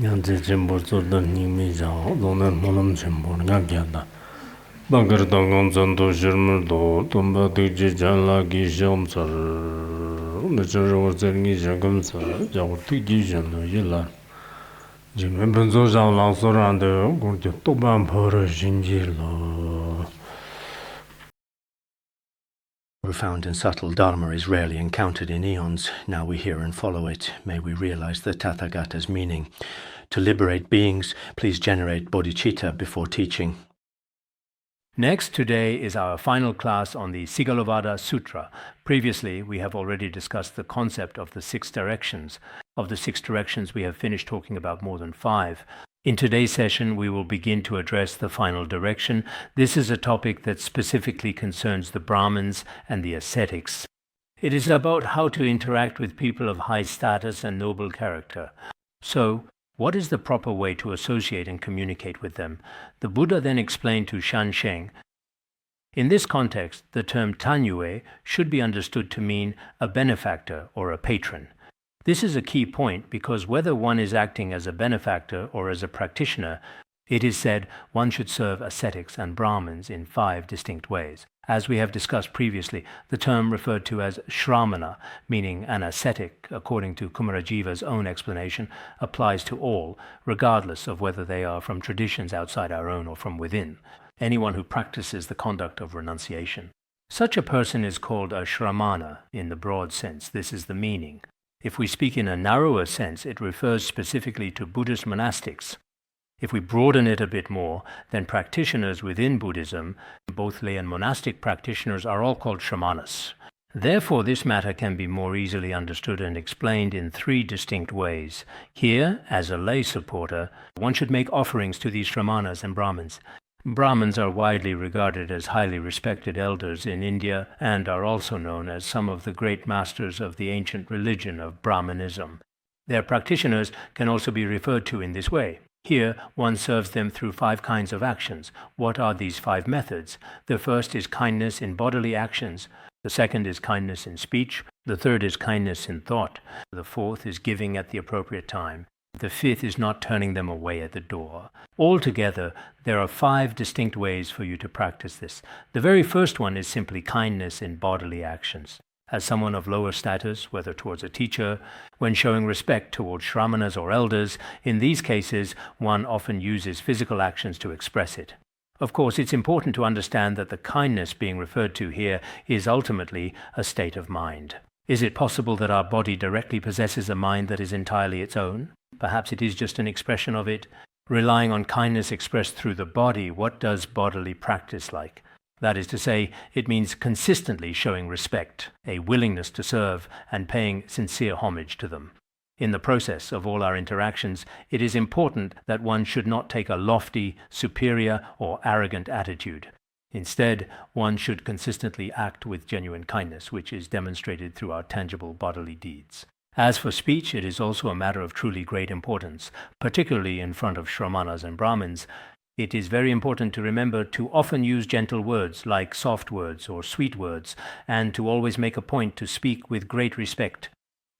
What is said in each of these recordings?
Yanze Khenpo Sodargye Zhao, Donan Molam Khenpo Ngakya Bangar Dangon Zanto Shirmurdo, Tomba Dikji Janla Gi Shamsar, Nachar Zergi Jagamsar, Jago Tiki Jano Yila. Jimmy Benzo Zhao Lang Sorande, Gurti Toban Pora Shinjilo. Profound and subtle Dharma is rarely encountered in eons. Now we hear and follow it. May we realize the Tathagata's meaning. To liberate beings, please generate bodhicitta before teaching. Next, today is our final class on the Sigalovada Sutra. Previously, we have already discussed the concept of the 6 directions. Of the 6 directions, we have finished talking about more than 5. In today's session, we will begin to address the final direction. This is a topic that specifically concerns the Brahmins and the ascetics. It is about how to interact with people of high status and noble character. So, what is the proper way to associate and communicate with them? The Buddha then explained to Shan Sheng. In this context, the term Tanyue should be understood to mean a benefactor or a patron. This is a key point because whether one is acting as a benefactor or as a practitioner, it is said one should serve ascetics and Brahmins in 5 distinct ways. As we have discussed previously, the term referred to as shramana, meaning an ascetic, according to Kumarajiva's own explanation, applies to all, regardless of whether they are from traditions outside our own or from within. Anyone who practices the conduct of renunciation. Such a person is called a shramana in the broad sense. This is the meaning. If we speak in a narrower sense, it refers specifically to Buddhist monastics. If we broaden it a bit more, then practitioners within Buddhism, both lay and monastic practitioners, are all called shramanas. Therefore, this matter can be more easily understood and explained in 3 distinct ways. Here, as a lay supporter, one should make offerings to these shramanas and Brahmins. Brahmins are widely regarded as highly respected elders in India and are also known as some of the great masters of the ancient religion of Brahmanism. Their practitioners can also be referred to in this way. Here, one serves them through 5 kinds of actions. What are these 5 methods? The first is kindness in bodily actions. The second is kindness in speech. The third is kindness in thought. The fourth is giving at the appropriate time. The 5th is not turning them away at the door. Altogether, there are 5 distinct ways for you to practice this. The very first one is simply kindness in bodily actions. As someone of lower status, whether towards a teacher, when showing respect towards shramanas or elders, in these cases, one often uses physical actions to express it. Of course, it's important to understand that the kindness being referred to here is ultimately a state of mind. Is it possible that our body directly possesses a mind that is entirely its own? Perhaps it is just an expression of it. Relying on kindness expressed through the body, what does bodily practice like? That is to say, it means consistently showing respect, a willingness to serve, and paying sincere homage to them. In the process of all our interactions, it is important that one should not take a lofty, superior, or arrogant attitude. Instead, one should consistently act with genuine kindness, which is demonstrated through our tangible bodily deeds. As for speech, it is also a matter of truly great importance, particularly in front of shramanas and Brahmins. It is very important to remember to often use gentle words like soft words or sweet words, and to always make a point to speak with great respect.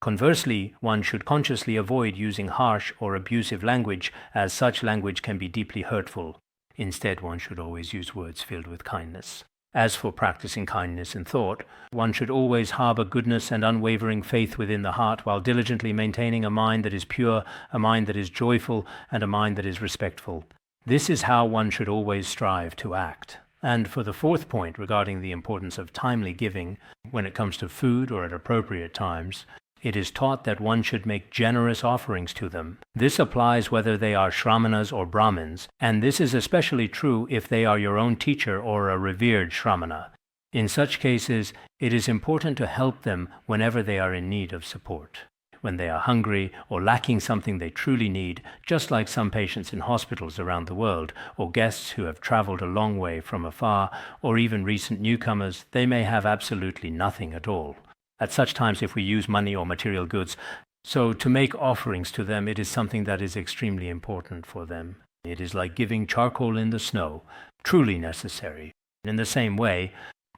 Conversely, one should consciously avoid using harsh or abusive language, as such language can be deeply hurtful. Instead, one should always use words filled with kindness. As for practicing kindness in thought, one should always harbor goodness and unwavering faith within the heart while diligently maintaining a mind that is pure, a mind that is joyful, and a mind that is respectful. This is how one should always strive to act. And for the 4th point regarding the importance of timely giving, when it comes to food or at appropriate times, it is taught that one should make generous offerings to them. This applies whether they are shramanas or Brahmins, and this is especially true if they are your own teacher or a revered shramana. In such cases, it is important to help them whenever they are in need of support. When they are hungry or lacking something they truly need, just like some patients in hospitals around the world, or guests who have traveled a long way from afar, or even recent newcomers, they may have absolutely nothing at all. At such times, if we use money or material goods, so to make offerings to them, it is something that is extremely important for them. It is like giving charcoal in the snow, truly necessary. In the same way,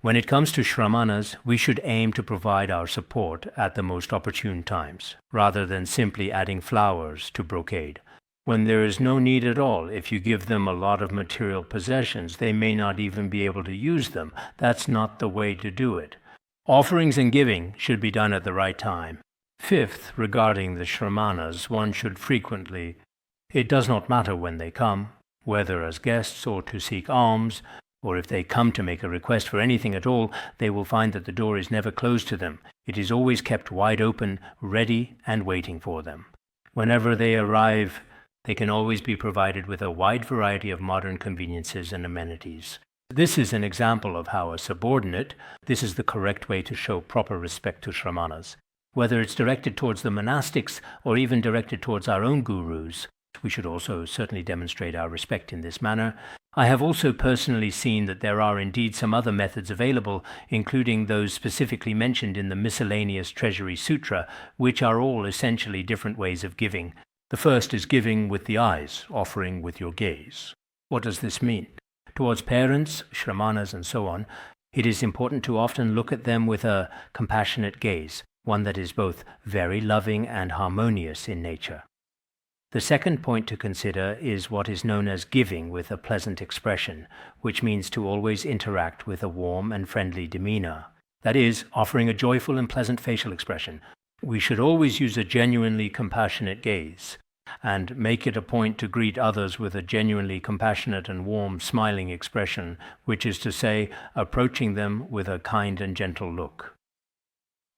when it comes to shramanas, we should aim to provide our support at the most opportune times, rather than simply adding flowers to brocade. when there is no need at all. If you give them a lot of material possessions, they may not even be able to use them. That's not the way to do it. Offerings and giving should be done at the right time. Fifth, regarding the shramanas, one should frequently, it does not matter when they come, whether as guests or to seek alms, or if they come to make a request for anything at all, they will find that the door is never closed to them. It is always kept wide open, ready and waiting for them. Whenever they arrive, they can always be provided with a wide variety of modern conveniences and amenities. This is an example of how a subordinate, this is the correct way to show proper respect to shramanas. Whether it's directed towards the monastics or even directed towards our own gurus, we should also certainly demonstrate our respect in this manner. I have also personally seen that there are indeed some other methods available, including those specifically mentioned in the Miscellaneous Treasury Sutra, which are all essentially different ways of giving. The first is giving with the eyes, offering with your gaze. What does this mean? Towards parents, shramanas, and so on, it is important to often look at them with a compassionate gaze, one that is both very loving and harmonious in nature. The second point to consider is what is known as giving with a pleasant expression, which means to always interact with a warm and friendly demeanor. That is, offering a joyful and pleasant facial expression. We should always use a genuinely compassionate gaze, and make it a point to greet others with a genuinely compassionate and warm, smiling expression, which is to say, approaching them with a kind and gentle look.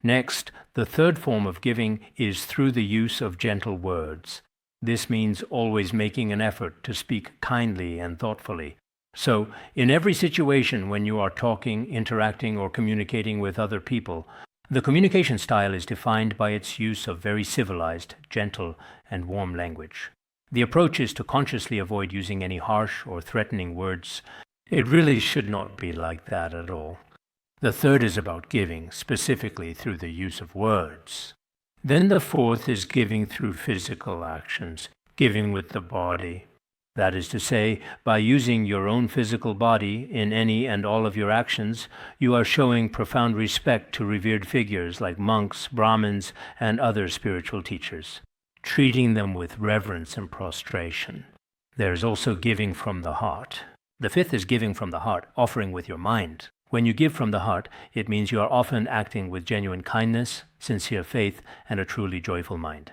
Next, the third form of giving is through the use of gentle words. This means always making an effort to speak kindly and thoughtfully. So, in every situation when you are talking, interacting, or communicating with other people, the communication style is defined by its use of very civilized, gentle, and warm language. The approach is to consciously avoid using any harsh or threatening words. It really should not be like that at all. The third is about giving, specifically through the use of words. Then the fourth is giving through physical actions, giving with the body. That is to say, by using your own physical body in any and all of your actions, you are showing profound respect to revered figures like monks, Brahmins, and other spiritual teachers, treating them with reverence and prostration. There is also giving from the heart. The fifth is giving from the heart, offering with your mind. When you give from the heart, it means you are often acting with genuine kindness, sincere faith, and a truly joyful mind.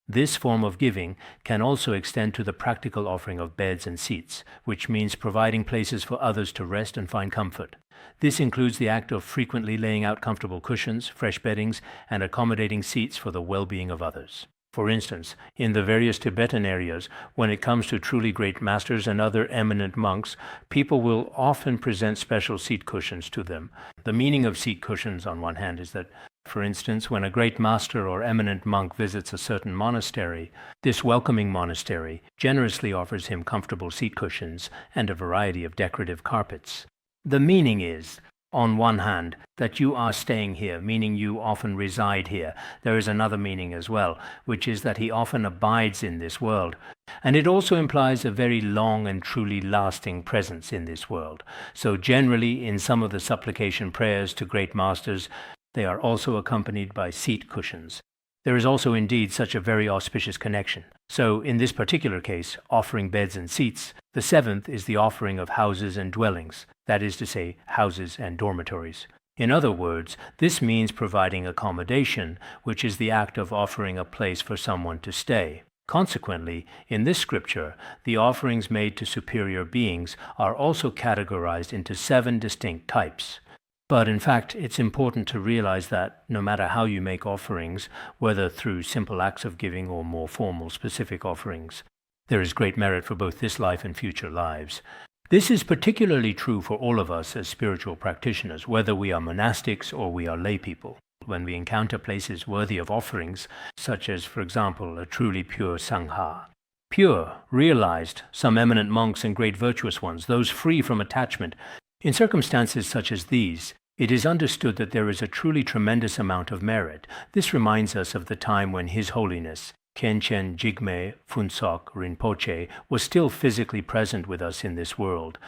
This form of giving can also extend to the practical offering of beds and seats, which means providing places for others to rest and find comfort. This includes the act of frequently laying out comfortable cushions, fresh beddings, and accommodating seats for the well-being of others. For instance, in the various Tibetan areas, when it comes to truly great masters and other eminent monks, people will often present special seat cushions to them. The meaning of seat cushions, on one hand, is that, for instance, when a great master or eminent monk visits a certain monastery, this welcoming monastery generously offers him comfortable seat cushions and a variety of decorative carpets. The meaning is, on one hand, that you are staying here, meaning you often reside here. There is another meaning as well, which is that he often abides in this world. And it also implies a very long and truly lasting presence in this world. So generally, in some of the supplication prayers to great masters, they are also accompanied by seat cushions. There is also indeed such a very auspicious connection. So in this particular case, offering beds and seats, the seventh is the offering of houses and dwellings, that is to say, houses and dormitories. In other words, this means providing accommodation, which is the act of offering a place for someone to stay. Consequently, in this scripture, the offerings made to superior beings are also categorized into 7 distinct types. But in fact, it's important to realize that no matter how you make offerings, whether through simple acts of giving or more formal specific offerings, there is great merit for both this life and future lives. This is particularly true for all of us as spiritual practitioners, whether we are monastics or we are lay people. When we encounter places worthy of offerings, such as, for example, a truly pure sangha, pure, realized, some eminent monks and great virtuous ones, those free from attachment, in circumstances such as these, it is understood that there is a truly tremendous amount of merit. This reminds us of the time when His Holiness, Khenchen Jigme Phuntsok Rinpoche, was still physically present with us in this world.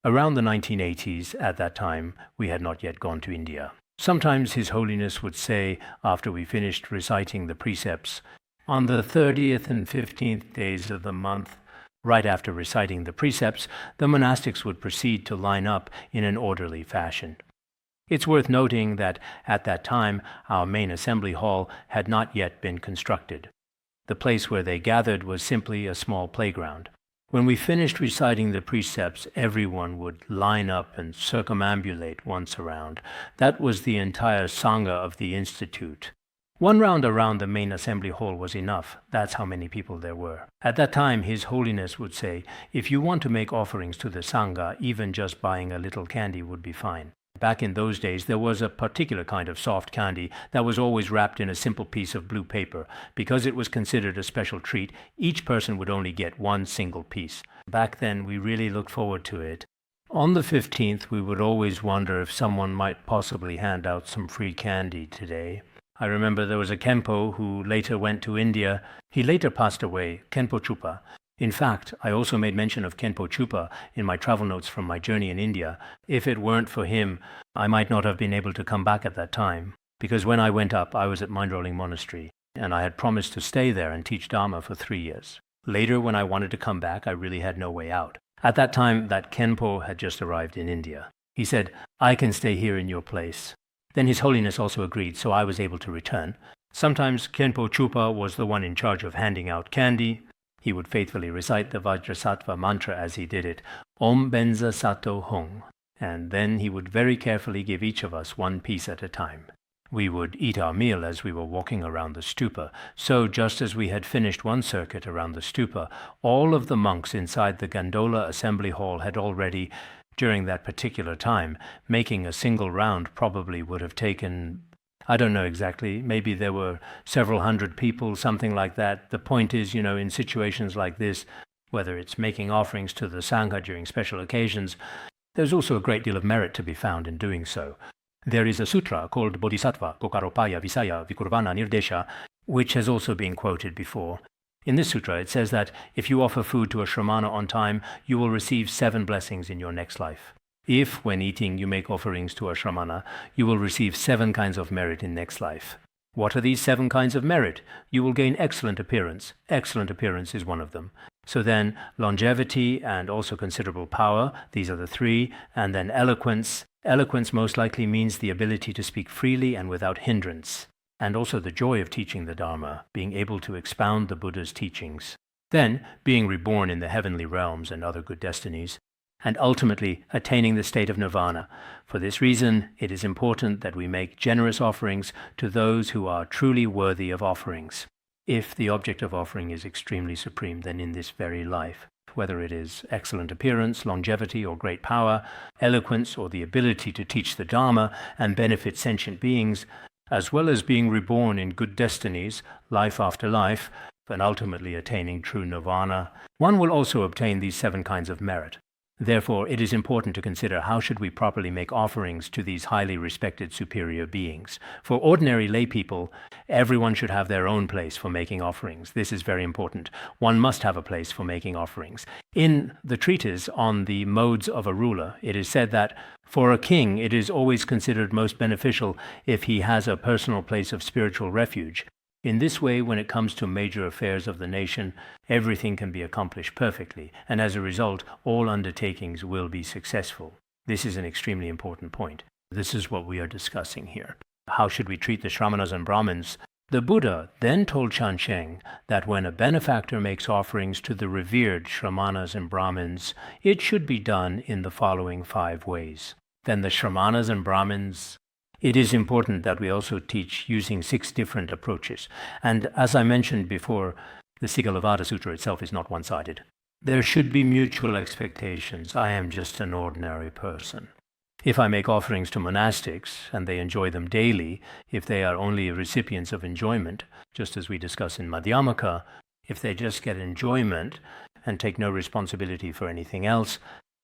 Around the 1980s, at that time, we had not yet gone to India. Sometimes His Holiness would say, after we finished reciting the precepts, On the 30th and 15th days of the month, right after reciting the precepts, the monastics would proceed to line up in an orderly fashion. It's worth noting that at that time, our main assembly hall had not yet been constructed. The place where they gathered was simply a small playground. When we finished reciting the precepts, everyone would line up and circumambulate once around. That was the entire Sangha of the Institute. One round around the main assembly hall was enough. That's how many people there were. At that time, His Holiness would say, if you want to make offerings to the Sangha, even just buying a little candy would be fine. Back in those days, there was a particular kind of soft candy that was always wrapped in a simple piece of blue paper. Because it was considered a special treat, each person would only get one single piece. Back then, we really looked forward to it. On the 15th, we would always wonder if someone might possibly hand out some free candy today. I remember there was a Khenpo who later went to India. He later passed away, Khenpo Chupa. In fact, I also made mention of Khenpo Chupa in my travel notes from my journey in India. If it weren't for him, I might not have been able to come back at that time, because when I went up, I was at Mind-Rolling Monastery, and I had promised to stay there and teach Dharma for 3 years. Later, when I wanted to come back, I really had no way out. At that time, that Khenpo had just arrived in India. He said, I can stay here in your place. Then His Holiness also agreed, so I was able to return. Sometimes Khenpo Chupa was the one in charge of handing out candy. He would faithfully recite the Vajrasattva mantra as he did it, Om Benza Sato Hong, and then he would very carefully give each of us one piece at a time. We would eat our meal as we were walking around the stupa, so just as we had finished one circuit around the stupa, all of the monks inside the Gondola Assembly Hall had already, during that particular time, making a single round probably would have taken, I don't know exactly, maybe there were several hundred people, something like that. The point is, in situations like this, whether it's making offerings to the Sangha during special occasions, there's also a great deal of merit to be found in doing so. There is a sutra called Bodhisattva, Kokaropaya, Visaya, Vikurvana, Nirdesha, which has also been quoted before. In this sutra, it says that if you offer food to a shramana on time, you will receive 7 blessings in your next life. If, when eating, you make offerings to a shramana, you will receive 7 kinds of merit in next life. What are these 7 kinds of merit? You will gain excellent appearance. Excellent appearance is one of them. So then, longevity and also considerable power, these are the 3, and then eloquence. Eloquence most likely means the ability to speak freely and without hindrance, and also the joy of teaching the Dharma, being able to expound the Buddha's teachings. Then, being reborn in the heavenly realms and other good destinies, and ultimately attaining the state of nirvana. For this reason, it is important that we make generous offerings to those who are truly worthy of offerings. If the object of offering is extremely supreme, then in this very life, whether it is excellent appearance, longevity, or great power, eloquence, or the ability to teach the Dharma and benefit sentient beings, as well as being reborn in good destinies, life after life, and ultimately attaining true nirvana, one will also obtain these 7 kinds of merit. Therefore, it is important to consider how should we properly make offerings to these highly respected superior beings. For ordinary lay people, everyone should have their own place for making offerings. This is very important. One must have a place for making offerings. In the treatise on the modes of a ruler, it is said that for a king, it is always considered most beneficial if he has a personal place of spiritual refuge. In this way, when it comes to major affairs of the nation, everything can be accomplished perfectly, and as a result, all undertakings will be successful. This is an extremely important point. This is what we are discussing here. How should we treat the Shramanas and Brahmins? The Buddha then told Chansheng that when a benefactor makes offerings to the revered Shramanas and Brahmins, it should be done in the following 5 ways. Then the Shramanas and Brahmins, it is important that we also teach using 6 different approaches. And as I mentioned before, the Sigalovada Sutta itself is not one-sided. There should be mutual expectations. I am just an ordinary person. If I make offerings to monastics and they enjoy them daily, if they are only recipients of enjoyment, just as we discuss in Madhyamaka, if they just get enjoyment and take no responsibility for anything else,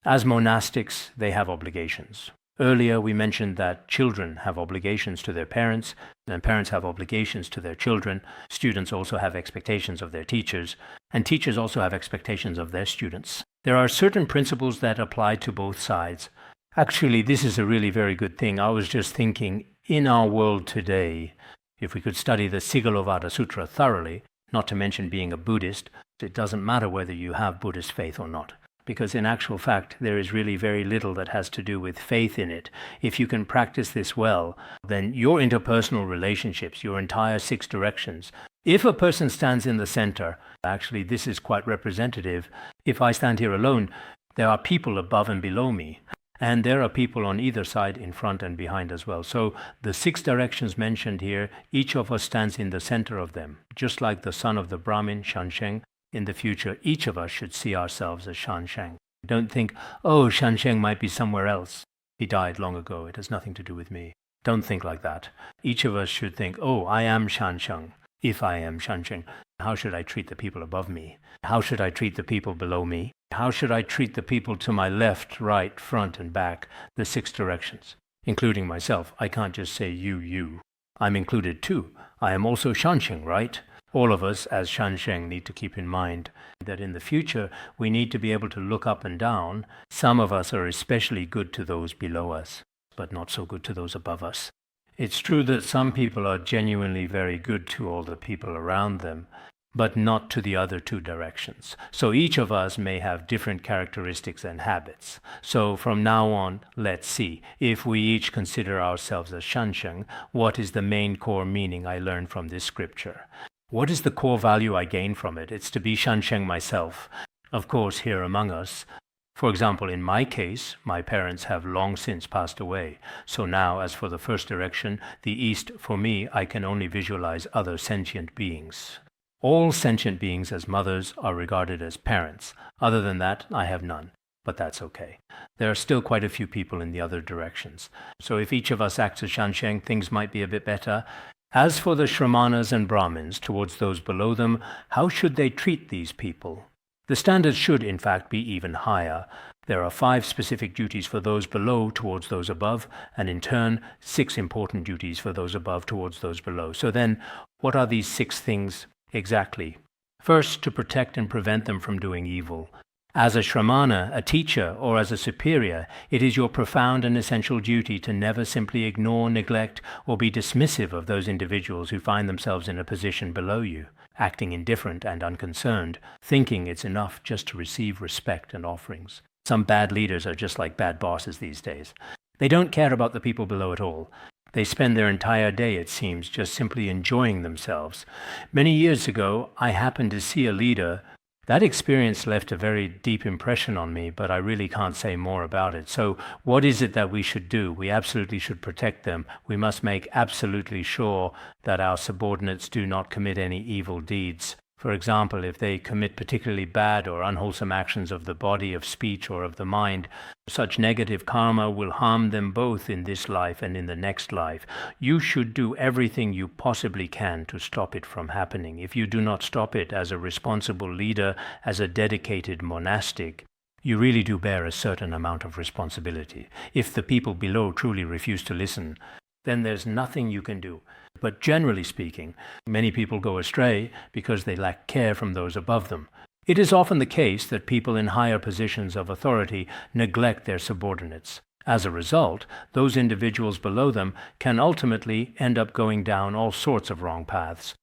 as monastics, they have obligations. Earlier, we mentioned that children have obligations to their parents, and parents have obligations to their children. Students also have expectations of their teachers, and teachers also have expectations of their students. There are certain principles that apply to both sides. Actually, this is a really very good thing. I was just thinking, in our world today, if we could study the Sigalovada Sutra thoroughly, not to mention being a Buddhist. It doesn't matter whether you have Buddhist faith or not, because in actual fact, there is really very little that has to do with faith in it. If you can practice this well, then your interpersonal relationships, your entire 6 directions, if a person stands in the center, actually this is quite representative. If I stand here alone, there are people above and below me, and there are people on either side, in front and behind as well. So the 6 directions mentioned here, each of us stands in the center of them. Just like the son of the Brahmin, Shansheng, in the future, each of us should see ourselves as Shansheng. Don't think, oh, Shansheng might be somewhere else. He died long ago. It has nothing to do with me. Don't think like that. Each of us should think, oh, I am Shansheng. If I am Shansheng, how should I treat the people above me? How should I treat the people below me? How should I treat the people to my left, right, front, and back? The 6 directions, including myself. I can't just say you. I'm included too. I am also Shansheng, right? All of us as Shansheng need to keep in mind that in the future we need to be able to look up and down. Some of us are especially good to those below us, but not so good to those above us. It's true that some people are genuinely very good to all the people around them, but not to the other 2 directions. So each of us may have different characteristics and habits. So from now on, let's see. If we each consider ourselves as Shansheng, what is the main core meaning I learned from this scripture? What is the core value I gain from it? It's to be Shansheng myself. Of course, here among us, for example, in my case, my parents have long since passed away. So now, as for the first direction, the East, for me, I can only visualize other sentient beings. All sentient beings as mothers are regarded as parents. Other than that, I have none. But that's okay. There are still quite a few people in the other directions. So if each of us acts as Shansheng, things might be a bit better. As for the Shramanas and Brahmins, towards those below them, how should they treat these people? The standards should, in fact, be even higher. There are 5 specific duties for those below towards those above, and in turn, 6 important duties for those above towards those below. So then, what are these 6 things exactly? First, to protect and prevent them from doing evil. As a Shramana, a teacher, or as a superior, it is your profound and essential duty to never simply ignore, neglect, or be dismissive of those individuals who find themselves in a position below you, acting indifferent and unconcerned, thinking it's enough just to receive respect and offerings. Some bad leaders are just like bad bosses these days. They don't care about the people below at all. They spend their entire day, it seems, just simply enjoying themselves. Many years ago, I happened to see a leader. That experience left a very deep impression on me, but I really can't say more about it. So what is it that we should do? We absolutely should protect them. We must make absolutely sure that our subordinates do not commit any evil deeds. For example, if they commit particularly bad or unwholesome actions of the body, of speech, or of the mind, such negative karma will harm them both in this life and in the next life. You should do everything you possibly can to stop it from happening. If you do not stop it as a responsible leader, as a dedicated monastic, you really do bear a certain amount of responsibility. If the people below truly refuse to listen, then there's nothing you can do. But generally speaking, many people go astray because they lack care from those above them. It is often the case that people in higher positions of authority neglect their subordinates. As a result, those individuals below them can ultimately end up going down all sorts of wrong paths.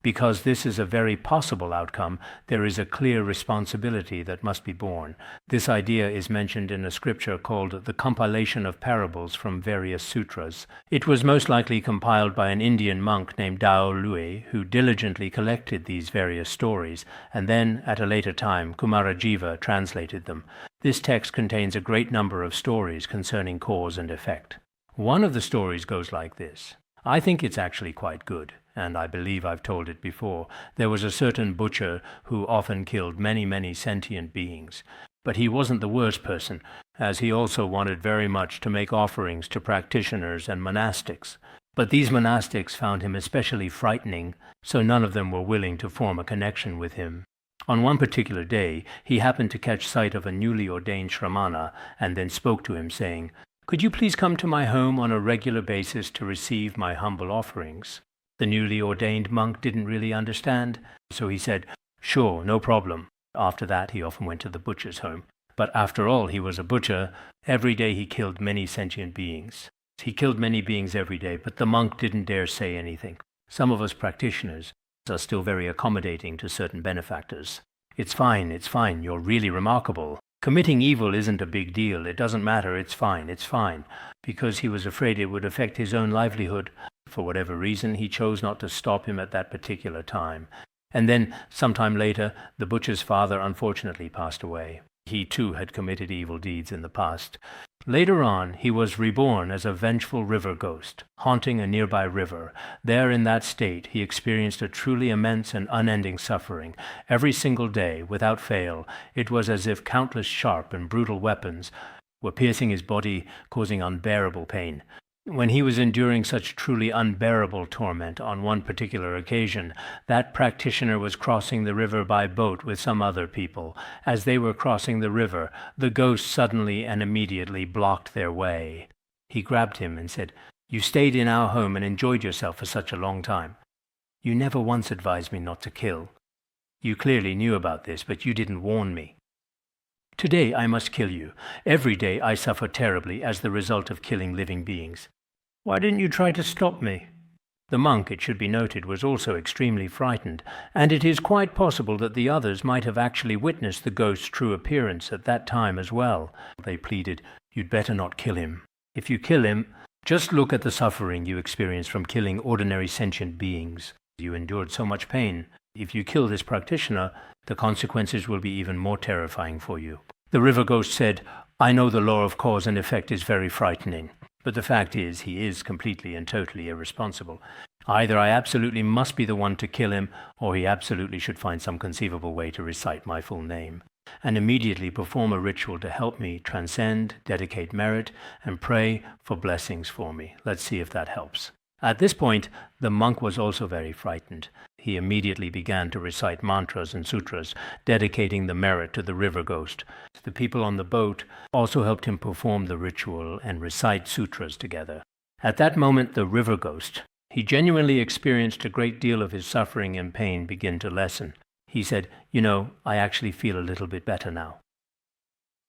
Because this is a very possible outcome, there is a clear responsibility that must be borne. This idea is mentioned in a scripture called The Compilation of Parables from Various Sutras. It was most likely compiled by an Indian monk named Dao Lui, who diligently collected these various stories, and then, at a later time, Kumarajiva translated them. This text contains a great number of stories concerning cause and effect. One of the stories goes like this. I think it's actually quite good, and I believe I've told it before. There was a certain butcher who often killed many sentient beings. But he wasn't the worst person, as he also wanted very much to make offerings to practitioners and monastics. But these monastics found him especially frightening, so none of them were willing to form a connection with him. On one particular day, he happened to catch sight of a newly ordained Shramana, and then spoke to him, saying, "Could you please come to my home on a regular basis to receive my humble offerings?" The newly ordained monk didn't really understand, so he said, "Sure, no problem." After that, he often went to the butcher's home. But after all, he was a butcher. Every day he killed many sentient beings. He killed many beings every day, but the monk didn't dare say anything. Some of us practitioners, are still very accommodating to certain benefactors. It's fine, you're really remarkable. Committing evil isn't a big deal, it doesn't matter, it's fine. Because he was afraid it would affect his own livelihood. For whatever reason, he chose not to stop him at that particular time. And then, sometime later, the butcher's father unfortunately passed away. He too had committed evil deeds in the past. Later on, he was reborn as a vengeful river ghost, haunting a nearby river. There in that state, he experienced a truly immense and unending suffering. Every single day, without fail, it was as if countless sharp and brutal weapons were piercing his body, causing unbearable pain. When he was enduring such truly unbearable torment on one particular occasion, that practitioner was crossing the river by boat with some other people. As they were crossing the river, the ghost suddenly and immediately blocked their way. He grabbed him and said, "You stayed in our home and enjoyed yourself for such a long time. You never once advised me not to kill. You clearly knew about this, but you didn't warn me. Today I must kill you. Every day I suffer terribly as the result of killing living beings. Why didn't you try to stop me?" The monk, it should be noted, was also extremely frightened, and it is quite possible that the others might have actually witnessed the ghost's true appearance at that time as well. They pleaded, "You'd better not kill him. If you kill him, just look at the suffering you experience from killing ordinary sentient beings. You endured so much pain. If you kill this practitioner, the consequences will be even more terrifying for you." The river ghost said, "I know the law of cause and effect is very frightening, but the fact is he is completely and totally irresponsible. Either I absolutely must be the one to kill him, or he absolutely should find some conceivable way to recite my full name, and immediately perform a ritual to help me transcend, dedicate merit, and pray for blessings for me. Let's see if that helps." At this point, the monk was also very frightened. He immediately began to recite mantras and sutras, dedicating the merit to the river ghost. The people on the boat also helped him perform the ritual and recite sutras together. At that moment, the river ghost, he genuinely experienced a great deal of his suffering and pain begin to lessen. He said, "You know, I actually feel a little bit better now."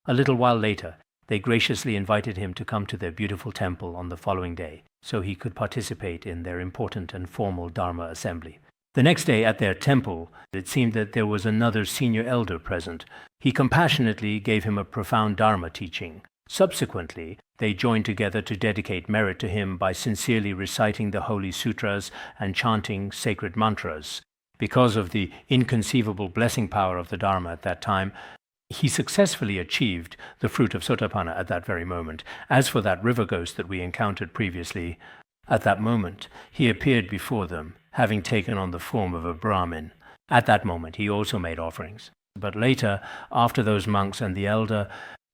A little while later, they graciously invited him to come to their beautiful temple on the following day, so he could participate in their important and formal Dharma assembly. The next day at their temple, it seemed that there was another senior elder present. He compassionately gave him a profound Dharma teaching. Subsequently, they joined together to dedicate merit to him by sincerely reciting the holy sutras and chanting sacred mantras. Because of the inconceivable blessing power of the Dharma at that time, he successfully achieved the fruit of Sotapanna at that very moment. As for that river ghost that we encountered previously, at that moment he appeared before them, having taken on the form of a Brahmin. At that moment he also made offerings. But later, after those monks and the elder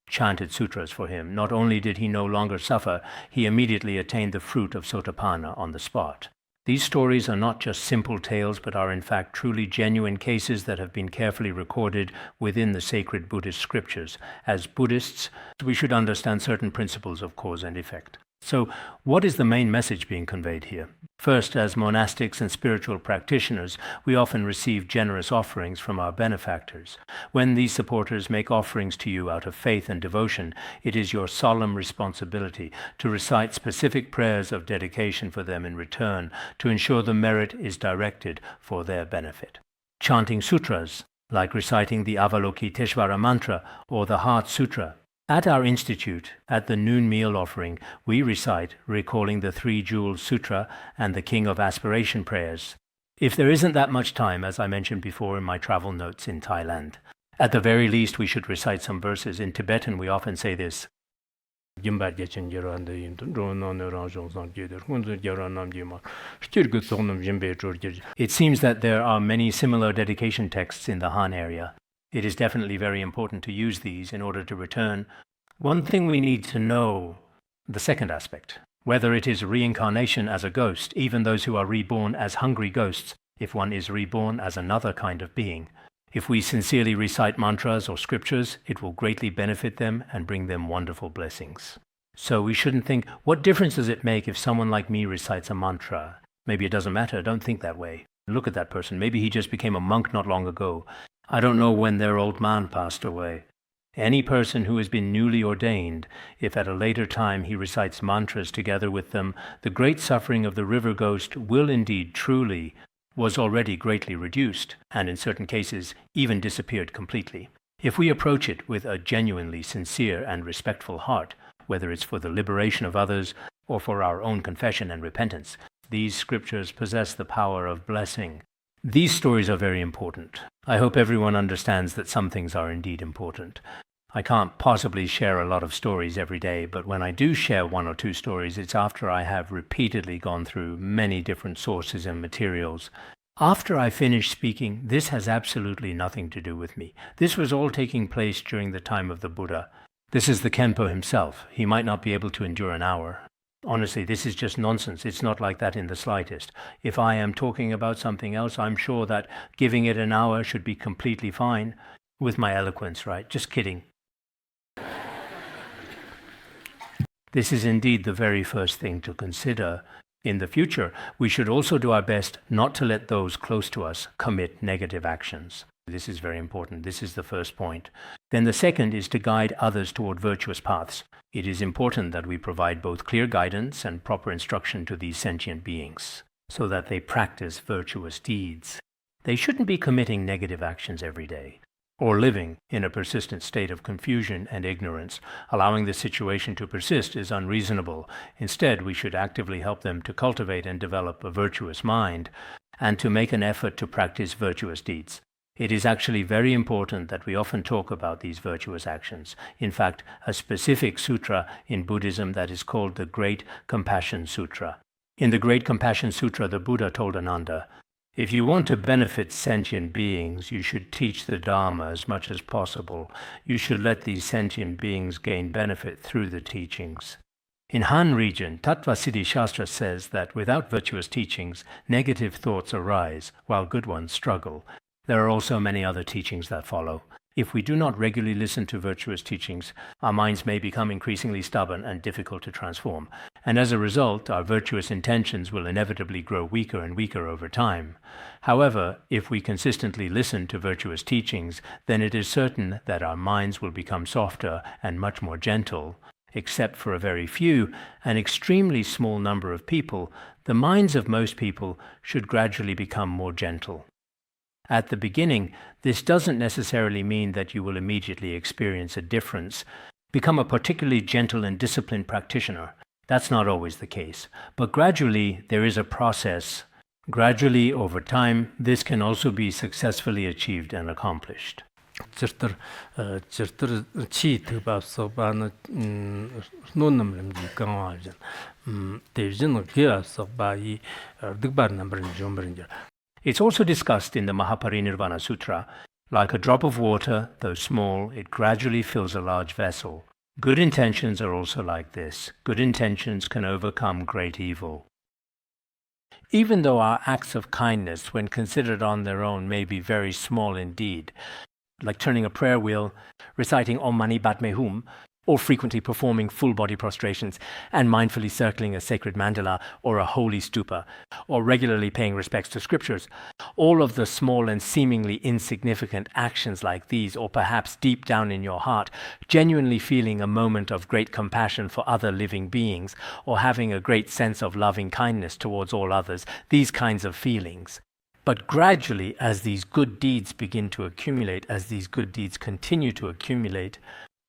chanted sutras for him, not only did he no longer suffer, he immediately attained the fruit of Sotapanna on the spot. These stories are not just simple tales, but are in fact truly genuine cases that have been carefully recorded within the sacred Buddhist scriptures. As Buddhists, we should understand certain principles of cause and effect. So, what is the main message being conveyed here? First, as monastics and spiritual practitioners, we often receive generous offerings from our benefactors. When these supporters make offerings to you out of faith and devotion, it is your solemn responsibility to recite specific prayers of dedication for them in return to ensure the merit is directed for their benefit. Chanting sutras, like reciting the Avalokiteshvara mantra or the Heart Sutra. At our institute, at the noon meal offering, we recite, recalling the Three Jewels Sutra and the King of Aspiration prayers. If there isn't that much time, as I mentioned before in my travel notes in Thailand, at the very least we should recite some verses. In Tibetan we often say this. It seems that there are many similar dedication texts in the Han area. It is definitely very important to use these in order to return. One thing we need to know, the second aspect, whether it is reincarnation as a ghost, even those who are reborn as hungry ghosts, if one is reborn as another kind of being. If we sincerely recite mantras or scriptures, it will greatly benefit them and bring them wonderful blessings. So we shouldn't think, what difference does it make if someone like me recites a mantra? Maybe it doesn't matter. Don't think that way. Look at that person. Maybe he just became a monk not long ago. I don't know when their old man passed away. Any person who has been newly ordained, if at a later time he recites mantras together with them, the great suffering of the river ghost will indeed truly was already greatly reduced, and in certain cases even disappeared completely. If we approach it with a genuinely sincere and respectful heart, whether it's for the liberation of others or for our own confession and repentance, these scriptures possess the power of blessing. These stories are very important. I hope everyone understands that some things are indeed important. I can't possibly share a lot of stories every day, but when I do share one or two stories, it's after I have repeatedly gone through many different sources and materials. After I finish speaking, this has absolutely nothing to do with me. This was all taking place during the time of the Buddha. This is the Khenpo himself. He might not be able to endure an hour. Honestly, this is just nonsense. It's not like that in the slightest. If I am talking about something else, I'm sure that giving it an hour should be completely fine with my eloquence, right? Just kidding. This is indeed the very first thing to consider. In the future, we should also do our best not to let those close to us commit negative actions. This is very important. This is the first point. Then the second is to guide others toward virtuous paths. It is important that we provide both clear guidance and proper instruction to these sentient beings so that they practice virtuous deeds. They shouldn't be committing negative actions every day or living in a persistent state of confusion and ignorance. Allowing the situation to persist is unreasonable. Instead, we should actively help them to cultivate and develop a virtuous mind and to make an effort to practice virtuous deeds. It is actually very important that we often talk about these virtuous actions. In fact, a specific sutra in Buddhism that is called the Great Compassion Sutra. In the Great Compassion Sutra, the Buddha told Ananda, "If you want to benefit sentient beings, you should teach the Dharma as much as possible. You should let these sentient beings gain benefit through the teachings." In Han region, Tattva Siddhi Shastra says that without virtuous teachings, negative thoughts arise, while good ones struggle. There are also many other teachings that follow. If we do not regularly listen to virtuous teachings, our minds may become increasingly stubborn and difficult to transform, and as a result, our virtuous intentions will inevitably grow weaker and weaker over time. However, if we consistently listen to virtuous teachings, then it is certain that our minds will become softer and much more gentle. Except for a very few, an extremely small number of people, the minds of most people should gradually become more gentle. At the beginning, this doesn't necessarily mean that you will immediately experience a difference, become a particularly gentle and disciplined practitioner. That's not always the case. But gradually, there is a process. Gradually, over time, this can also be successfully achieved and accomplished. Chirtar chi tiba soba nonam rimji kangwajan. Tevjin kia soba yi digbar number jombringer. It's also discussed in the Mahaparinirvana Sutra. Like a drop of water, though small, it gradually fills a large vessel. Good intentions are also like this. Good intentions can overcome great evil. Even though our acts of kindness, when considered on their own, may be very small indeed, like turning a prayer wheel, reciting Om Mani Padme Hum, or frequently performing full-body prostrations and mindfully circling a sacred mandala or a holy stupa, or regularly paying respects to scriptures, all of the small and seemingly insignificant actions like these, or perhaps deep down in your heart, genuinely feeling a moment of great compassion for other living beings, or having a great sense of loving kindness towards all others, these kinds of feelings. But gradually, as these good deeds begin to accumulate, as these good deeds continue to accumulate,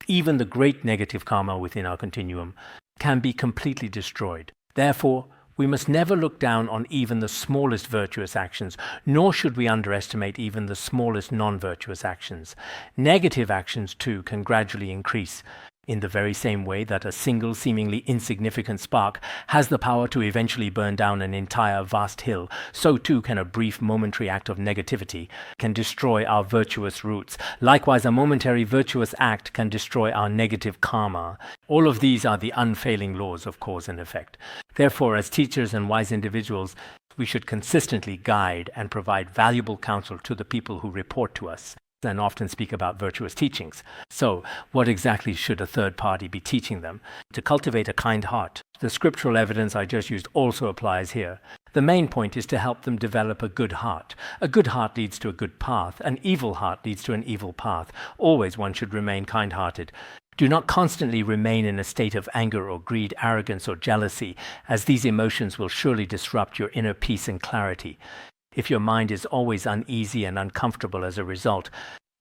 even the great negative karma within our continuum can be completely destroyed. Therefore, we must never look down on even the smallest virtuous actions, nor should we underestimate even the smallest non-virtuous actions. Negative actions, too, can gradually increase. In the very same way that a single seemingly insignificant spark has the power to eventually burn down an entire vast hill, so too can a brief momentary act of negativity can destroy our virtuous roots. Likewise, a momentary virtuous act can destroy our negative karma. All of these are the unfailing laws of cause and effect. Therefore, as teachers and wise individuals, we should consistently guide and provide valuable counsel to the people who report to us and often speak about virtuous teachings. So, what exactly should a third party be teaching them? To cultivate a kind heart. The scriptural evidence I just used also applies here. The main point is to help them develop a good heart. A good heart leads to a good path. An evil heart leads to an evil path. Always one should remain kind-hearted. Do not constantly remain in a state of anger or greed, arrogance or jealousy, as these emotions will surely disrupt your inner peace and clarity. if your mind is always uneasy and uncomfortable as a result.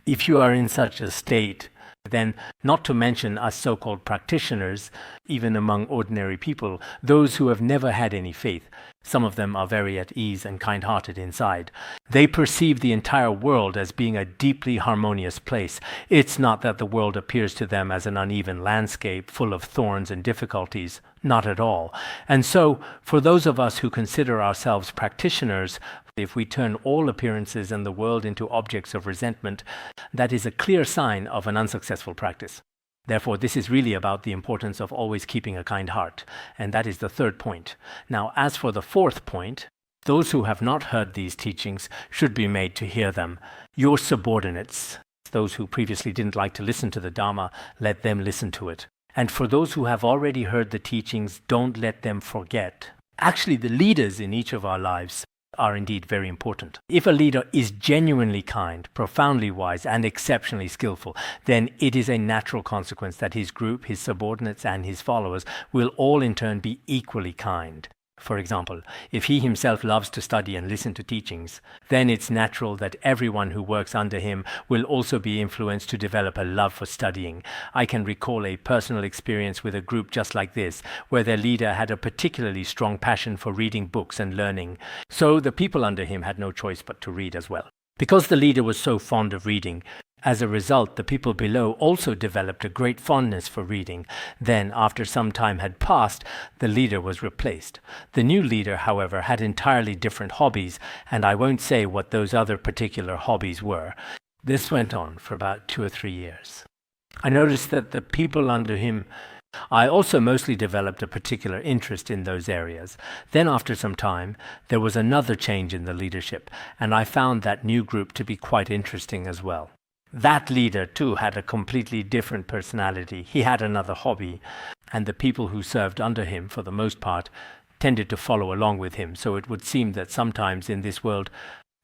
If you are in such a state, then not to mention us so-called practitioners, even among ordinary people, those who have never had any faith, some of them are very at ease and kind-hearted inside. They perceive the entire world as being a deeply harmonious place. It's not that the world appears to them as an uneven landscape full of thorns and difficulties, not at all. And so, for those of us who consider ourselves practitioners, if we turn all appearances in the world into objects of resentment, that is a clear sign of an unsuccessful practice. Therefore, this is really about the importance of always keeping a kind heart, and that is the third point. Now, as for the fourth point, those who have not heard these teachings should be made to hear them. Your subordinates, those who previously didn't like to listen to the Dharma, let them listen to it. And for those who have already heard the teachings, don't let them forget. Actually, the leaders in each of our lives are indeed very important. If a leader is genuinely kind, profoundly wise, and exceptionally skillful, then it is a natural consequence that his group, his subordinates, and his followers will all in turn be equally kind. For example, if he himself loves to study and listen to teachings, then it's natural that everyone who works under him will also be influenced to develop a love for studying. I can recall a personal experience with a group just like this, where their leader had a particularly strong passion for reading books and learning. So the people under him had no choice but to read as well. Because the leader was so fond of reading, as a result, the people below also developed a great fondness for reading. Then, after some time had passed, the leader was replaced. The new leader, however, had entirely different hobbies, and I won't say what those other particular hobbies were. This went on for about 2 or 3 years. I noticed that the people under him, I also mostly developed a particular interest in those areas. Then after some time, there was another change in the leadership, and I found that new group to be quite interesting as well. That leader, too, had a completely different personality. He had another hobby, and the people who served under him, for the most part, tended to follow along with him. So it would seem that sometimes in this world,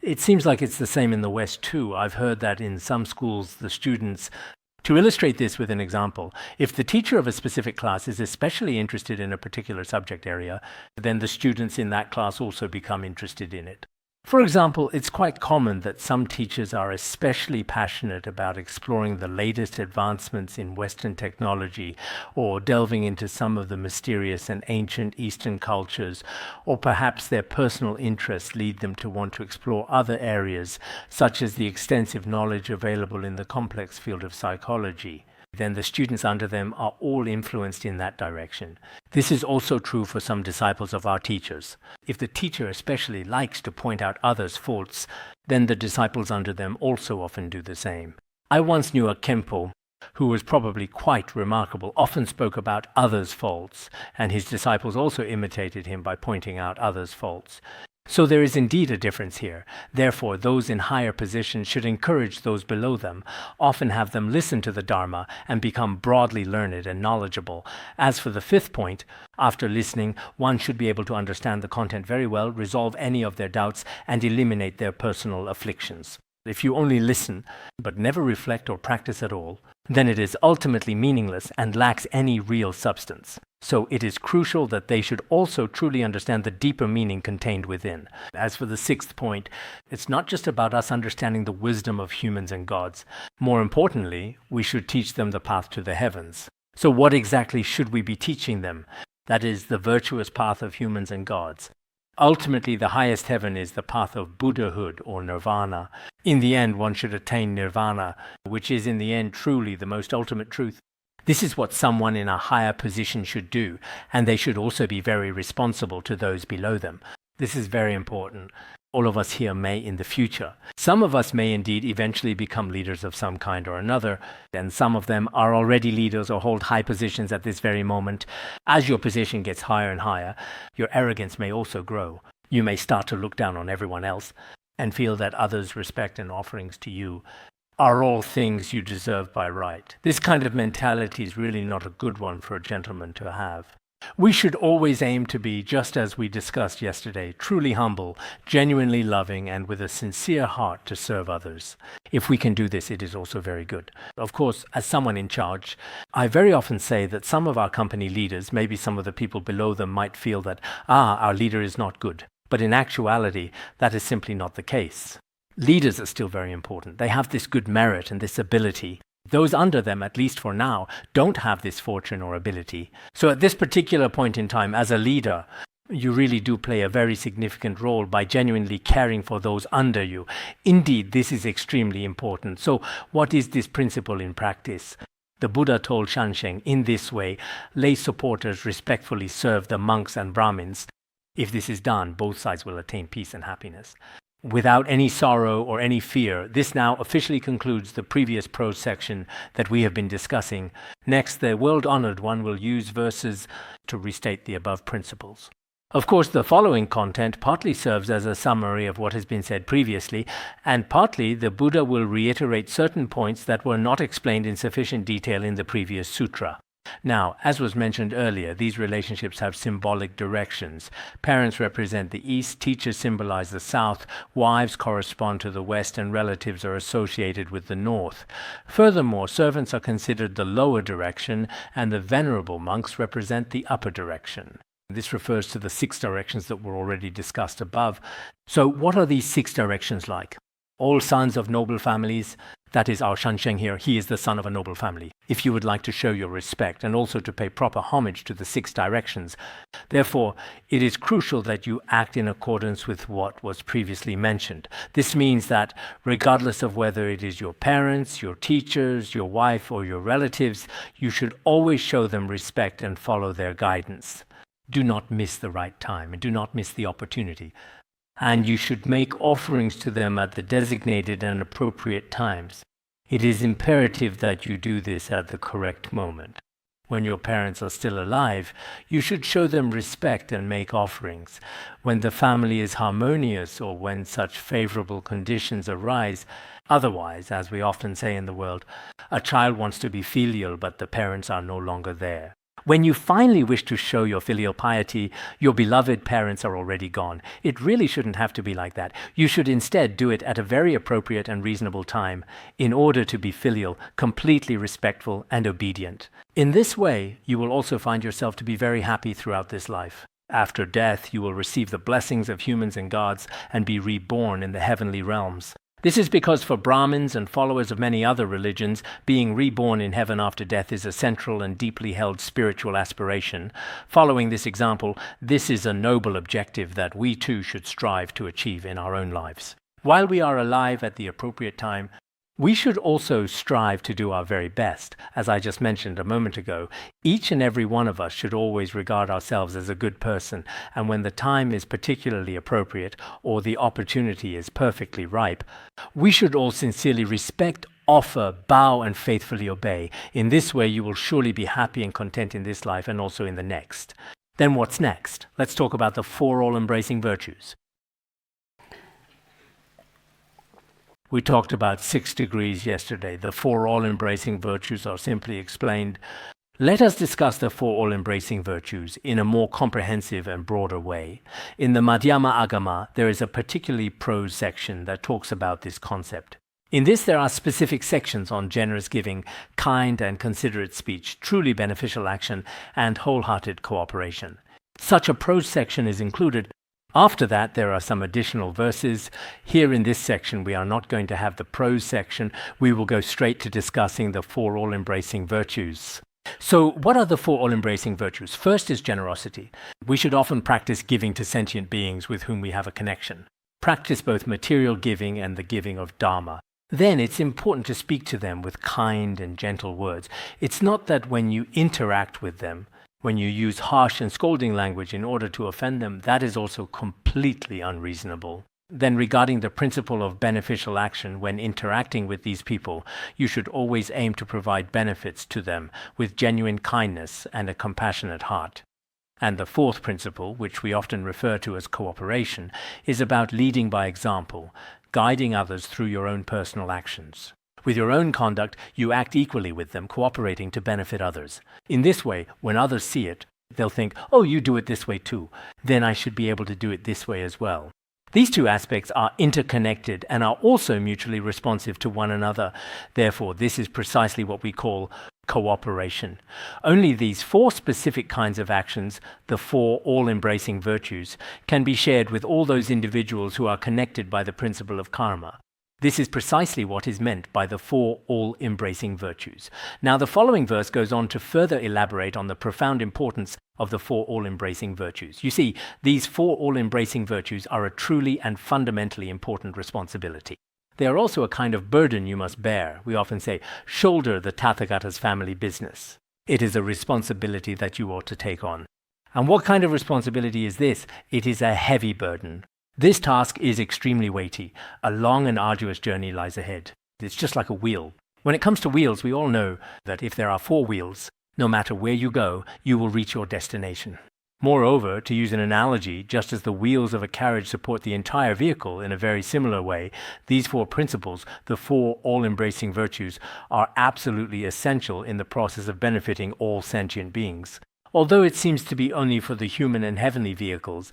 it seems like it's the same in the West, too. I've heard that in some schools, the students, to illustrate this with an example, if the teacher of a specific class is especially interested in a particular subject area, then the students in that class also become interested in it. For example, it's quite common that some teachers are especially passionate about exploring the latest advancements in Western technology, or delving into some of the mysterious and ancient Eastern cultures, or perhaps their personal interests lead them to want to explore other areas, such as the extensive knowledge available in the complex field of psychology. Then the students under them are all influenced in that direction. This is also true for some disciples of our teachers. If the teacher especially likes to point out others' faults, then the disciples under them also often do the same. I once knew a Khenpo who was probably quite remarkable, often spoke about others' faults, and his disciples also imitated him by pointing out others' faults. So there is indeed a difference here. Therefore, those in higher positions should encourage those below them, often have them listen to the Dharma and become broadly learned and knowledgeable. As for the fifth point, after listening, one should be able to understand the content very well, resolve any of their doubts, and eliminate their personal afflictions. If you only listen, but never reflect or practice at all, then it is ultimately meaningless and lacks any real substance. So it is crucial that they should also truly understand the deeper meaning contained within. As for the sixth point, it's not just about us understanding the wisdom of humans and gods. More importantly, we should teach them the path to the heavens. So what exactly should we be teaching them? That is, the virtuous path of humans and gods. Ultimately, the highest heaven is the path of Buddhahood or nirvana. In the end, one should attain nirvana, which is in the end truly the most ultimate truth. This is what someone in a higher position should do, and they should also be very responsible to those below them. This is very important. All of us here may in the future. Some of us may indeed eventually become leaders of some kind or another, and some of them are already leaders or hold high positions at this very moment. As your position gets higher and higher, your arrogance may also grow. You may start to look down on everyone else and feel that others' respect and offerings to you are all things you deserve by right. This kind of mentality is really not a good one for a gentleman to have. We should always aim to be, just as we discussed yesterday, truly humble, genuinely loving, and with a sincere heart to serve others. If we can do this, it is also very good. Of course, as someone in charge, I very often say that some of our company leaders, maybe some of the people below them, might feel that, our leader is not good. But in actuality, that is simply not the case. Leaders are still very important. They have this good merit and this ability. Those under them, at least for now, don't have this fortune or ability. So at this particular point in time, as a leader, you really do play a very significant role by genuinely caring for those under you. Indeed, this is extremely important. So what is this principle in practice? The Buddha told Shansheng, in this way, lay supporters respectfully serve the monks and Brahmins. If this is done, both sides will attain peace and happiness. Without any sorrow or any fear, this now officially concludes the previous prose section that we have been discussing. Next, the world-honored one will use verses to restate the above principles. Of course, the following content partly serves as a summary of what has been said previously, and partly the Buddha will reiterate certain points that were not explained in sufficient detail in the previous sutra. Now, as was mentioned earlier, these relationships have symbolic directions. Parents represent the east, teachers symbolize the south, wives correspond to the west, and relatives are associated with the north. Furthermore, servants are considered the lower direction, and the venerable monks represent the upper direction. This refers to the 6 directions that were already discussed above. So what are these 6 directions like? All sons of noble families, that is our Shansheng here, he is the son of a noble family. If you would like to show your respect and also to pay proper homage to the 6 directions. Therefore, it is crucial that you act in accordance with what was previously mentioned. This means that regardless of whether it is your parents, your teachers, your wife, or your relatives, you should always show them respect and follow their guidance. Do not miss the right time and do not miss the opportunity. And you should make offerings to them at the designated and appropriate times. It is imperative that you do this at the correct moment. When your parents are still alive, you should show them respect and make offerings. When the family is harmonious or when such favorable conditions arise, otherwise, as we often say in the world, a child wants to be filial but the parents are no longer there. When you finally wish to show your filial piety, your beloved parents are already gone. It really shouldn't have to be like that. You should instead do it at a very appropriate and reasonable time in order to be filial, completely respectful and obedient. In this way, you will also find yourself to be very happy throughout this life. After death, you will receive the blessings of humans and gods and be reborn in the heavenly realms. This is because for Brahmins and followers of many other religions, being reborn in heaven after death is a central and deeply held spiritual aspiration. Following this example, this is a noble objective that we too should strive to achieve in our own lives. While we are alive at the appropriate time, we should also strive to do our very best. As I just mentioned a moment ago, each and every one of us should always regard ourselves as a good person, and when the time is particularly appropriate or the opportunity is perfectly ripe, we should all sincerely respect, offer, bow, and faithfully obey. In this way, you will surely be happy and content in this life and also in the next. Then what's next? Let's talk about the 4 all-embracing virtues. We talked about 6 degrees yesterday. The 4 all-embracing virtues are simply explained. Let us discuss the 4 all-embracing virtues in a more comprehensive and broader way. In the Madhyama Agama, there is a particularly prose section that talks about this concept. In this, there are specific sections on generous giving, kind and considerate speech, truly beneficial action, and wholehearted cooperation. Such a prose section is included. After that, there are some additional verses. Here in this section, we are not going to have the prose section. We will go straight to discussing the 4 all-embracing virtues. So what are the 4 all-embracing virtues? First is generosity. We should often practice giving to sentient beings with whom we have a connection. Practice both material giving and the giving of Dharma. Then it's important to speak to them with kind and gentle words. It's not that when you interact with them, when you use harsh and scolding language in order to offend them, that is also completely unreasonable. Then regarding the principle of beneficial action, when interacting with these people, you should always aim to provide benefits to them with genuine kindness and a compassionate heart. And the 4th principle, which we often refer to as cooperation, is about leading by example, guiding others through your own personal actions. With your own conduct, you act equally with them, cooperating to benefit others. In this way, when others see it, they'll think, oh, you do it this way too. Then I should be able to do it this way as well. These 2 aspects are interconnected and are also mutually responsive to one another. Therefore, this is precisely what we call cooperation. Only these 4 specific kinds of actions, the 4 all-embracing virtues, can be shared with all those individuals who are connected by the principle of karma. This is precisely what is meant by the 4 all-embracing virtues. Now, the following verse goes on to further elaborate on the profound importance of the 4 all-embracing virtues. You see, these 4 all-embracing virtues are a truly and fundamentally important responsibility. They are also a kind of burden you must bear. We often say, shoulder the Tathagata's family business. It is a responsibility that you ought to take on. And what kind of responsibility is this? It is a heavy burden. This task is extremely weighty. A long and arduous journey lies ahead. It's just like a wheel. When it comes to wheels, we all know that if there are 4 wheels, no matter where you go, you will reach your destination. Moreover, to use an analogy, just as the wheels of a carriage support the entire vehicle in a very similar way, these 4 principles, the 4 all-embracing virtues, are absolutely essential in the process of benefiting all sentient beings. Although it seems to be only for the human and heavenly vehicles,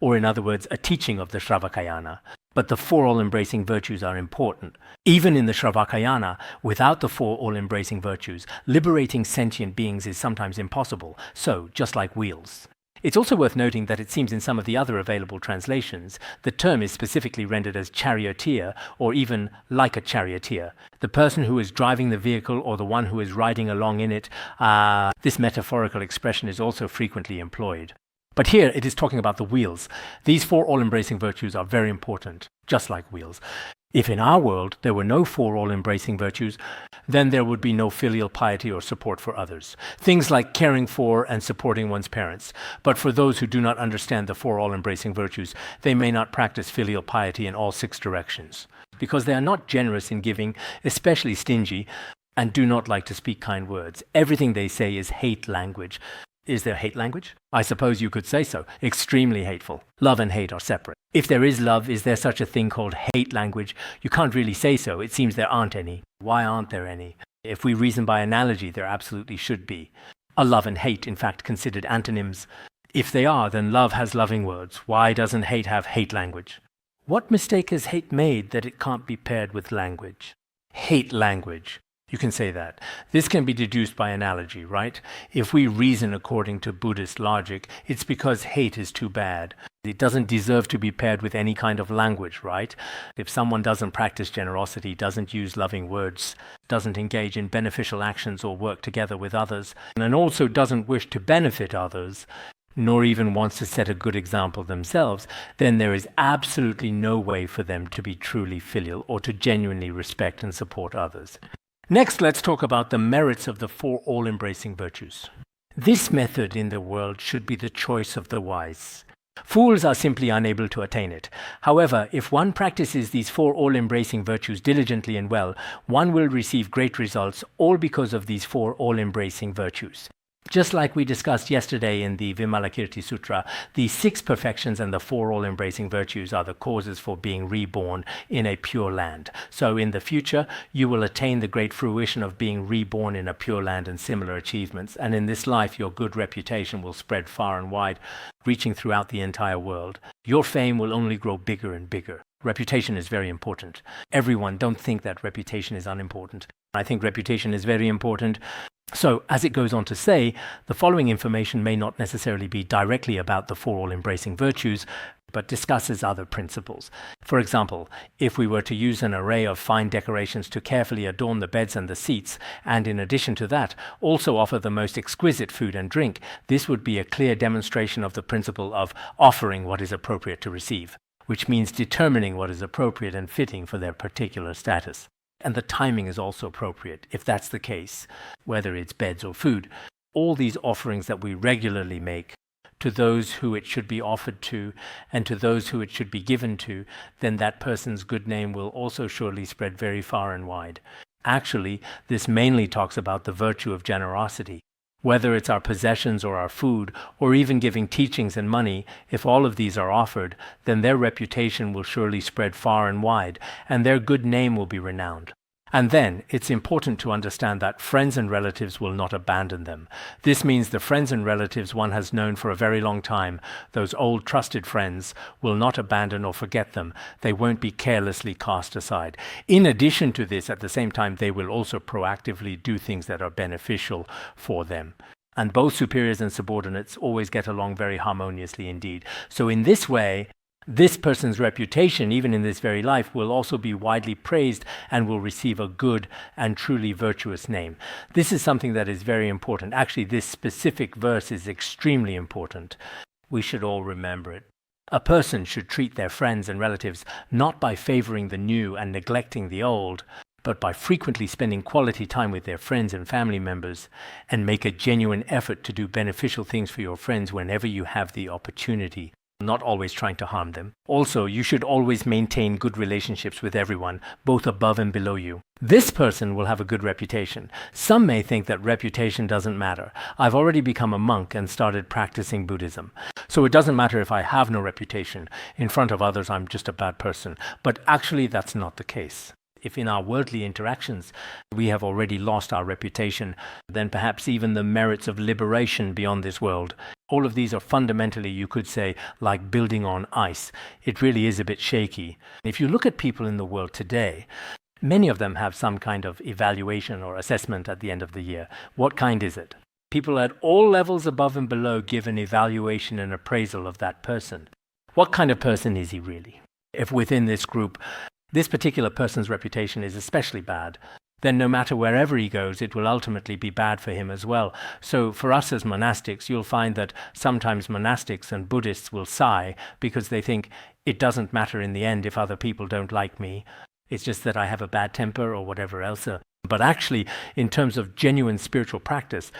or in other words, a teaching of the Shravakayana, but the 4 all-embracing virtues are important. Even in the Shravakayana, without the 4 all-embracing virtues, liberating sentient beings is sometimes impossible, so just like wheels. It's also worth noting that it seems in some of the other available translations, the term is specifically rendered as charioteer, or even like a charioteer. The person who is driving the vehicle or the one who is riding along in it, this metaphorical expression is also frequently employed. But here it is talking about the wheels. These 4 all-embracing virtues are very important, just like wheels. If in our world there were no 4 all-embracing virtues, then there would be no filial piety or support for others. Things like caring for and supporting one's parents. But for those who do not understand the 4 all-embracing virtues, they may not practice filial piety in all 6 directions. Because they are not generous in giving, especially stingy, and do not like to speak kind words. Everything they say is hate language. Is there hate language? I suppose you could say so. Extremely hateful. Love and hate are separate. If there is love, is there such a thing called hate language? You can't really say so. It seems there aren't any. Why aren't there any? If we reason by analogy, there absolutely should be. Are love and hate, in fact, considered antonyms? If they are, then love has loving words. Why doesn't hate have hate language? What mistake has hate made that it can't be paired with language? Hate language. You can say that. This can be deduced by analogy, right? If we reason according to Buddhist logic, it's because hate is too bad. It doesn't deserve to be paired with any kind of language, right? If someone doesn't practice generosity, doesn't use loving words, doesn't engage in beneficial actions or work together with others, and also doesn't wish to benefit others, nor even wants to set a good example themselves, then there is absolutely no way for them to be truly filial or to genuinely respect and support others. Next, let's talk about the merits of the 4 all-embracing virtues. This method in the world should be the choice of the wise. Fools are simply unable to attain it. However, if one practices these 4 all-embracing virtues diligently and well, one will receive great results, all because of these 4 all-embracing virtues. Just like we discussed yesterday in the Vimalakirti Sutra, the 6 perfections and the 4 all-embracing virtues are the causes for being reborn in a pure land. So in the future, you will attain the great fruition of being reborn in a pure land and similar achievements. And in this life, your good reputation will spread far and wide, reaching throughout the entire world. Your fame will only grow bigger and bigger. Reputation is very important. Everyone, don't think that reputation is unimportant. I think reputation is very important. So, as it goes on to say, the following information may not necessarily be directly about the 4 all-embracing virtues, but discusses other principles. For example, if we were to use an array of fine decorations to carefully adorn the beds and the seats, and in addition to that, also offer the most exquisite food and drink, this would be a clear demonstration of the principle of offering what is appropriate to receive, which means determining what is appropriate and fitting for their particular status. And the timing is also appropriate, if that's the case, whether it's beds or food. All these offerings that we regularly make to those who it should be offered to and to those who it should be given to, then that person's good name will also surely spread very far and wide. Actually, this mainly talks about the virtue of generosity. Whether it's our possessions or our food, or even giving teachings and money, if all of these are offered, then their reputation will surely spread far and wide, and their good name will be renowned. And then it's important to understand that friends and relatives will not abandon them. This means the friends and relatives one has known for a very long time, those old trusted friends, will not abandon or forget them. They won't be carelessly cast aside. In addition to this, at the same time, they will also proactively do things that are beneficial for them. And both superiors and subordinates always get along very harmoniously indeed. So in this way, this person's reputation, even in this very life, will also be widely praised and will receive a good and truly virtuous name. This is something that is very important. Actually, this specific verse is extremely important. We should all remember it. A person should treat their friends and relatives not by favoring the new and neglecting the old, but by frequently spending quality time with their friends and family members, and make a genuine effort to do beneficial things for your friends whenever you have the opportunity, not always trying to harm them. Also, you should always maintain good relationships with everyone, both above and below you. This person will have a good reputation. Some may think that reputation doesn't matter. I've already become a monk and started practicing Buddhism. So it doesn't matter if I have no reputation. In front of others, I'm just a bad person. But actually, that's not the case. If in our worldly interactions we have already lost our reputation, then perhaps even the merits of liberation beyond this world. All of these are fundamentally, you could say, like building on ice. It really is a bit shaky. If you look at people in the world today, many of them have some kind of evaluation or assessment at the end of the year. What kind is it? People at all levels above and below give an evaluation and appraisal of that person. What kind of person is he really? If within this group, this particular person's reputation is especially bad, then no matter wherever he goes, it will ultimately be bad for him as well. So for us as monastics, you'll find that sometimes monastics and Buddhists will sigh because they think it doesn't matter in the end if other people don't like me. It's just that I have a bad temper or whatever else. But actually, in terms of genuine spiritual practice,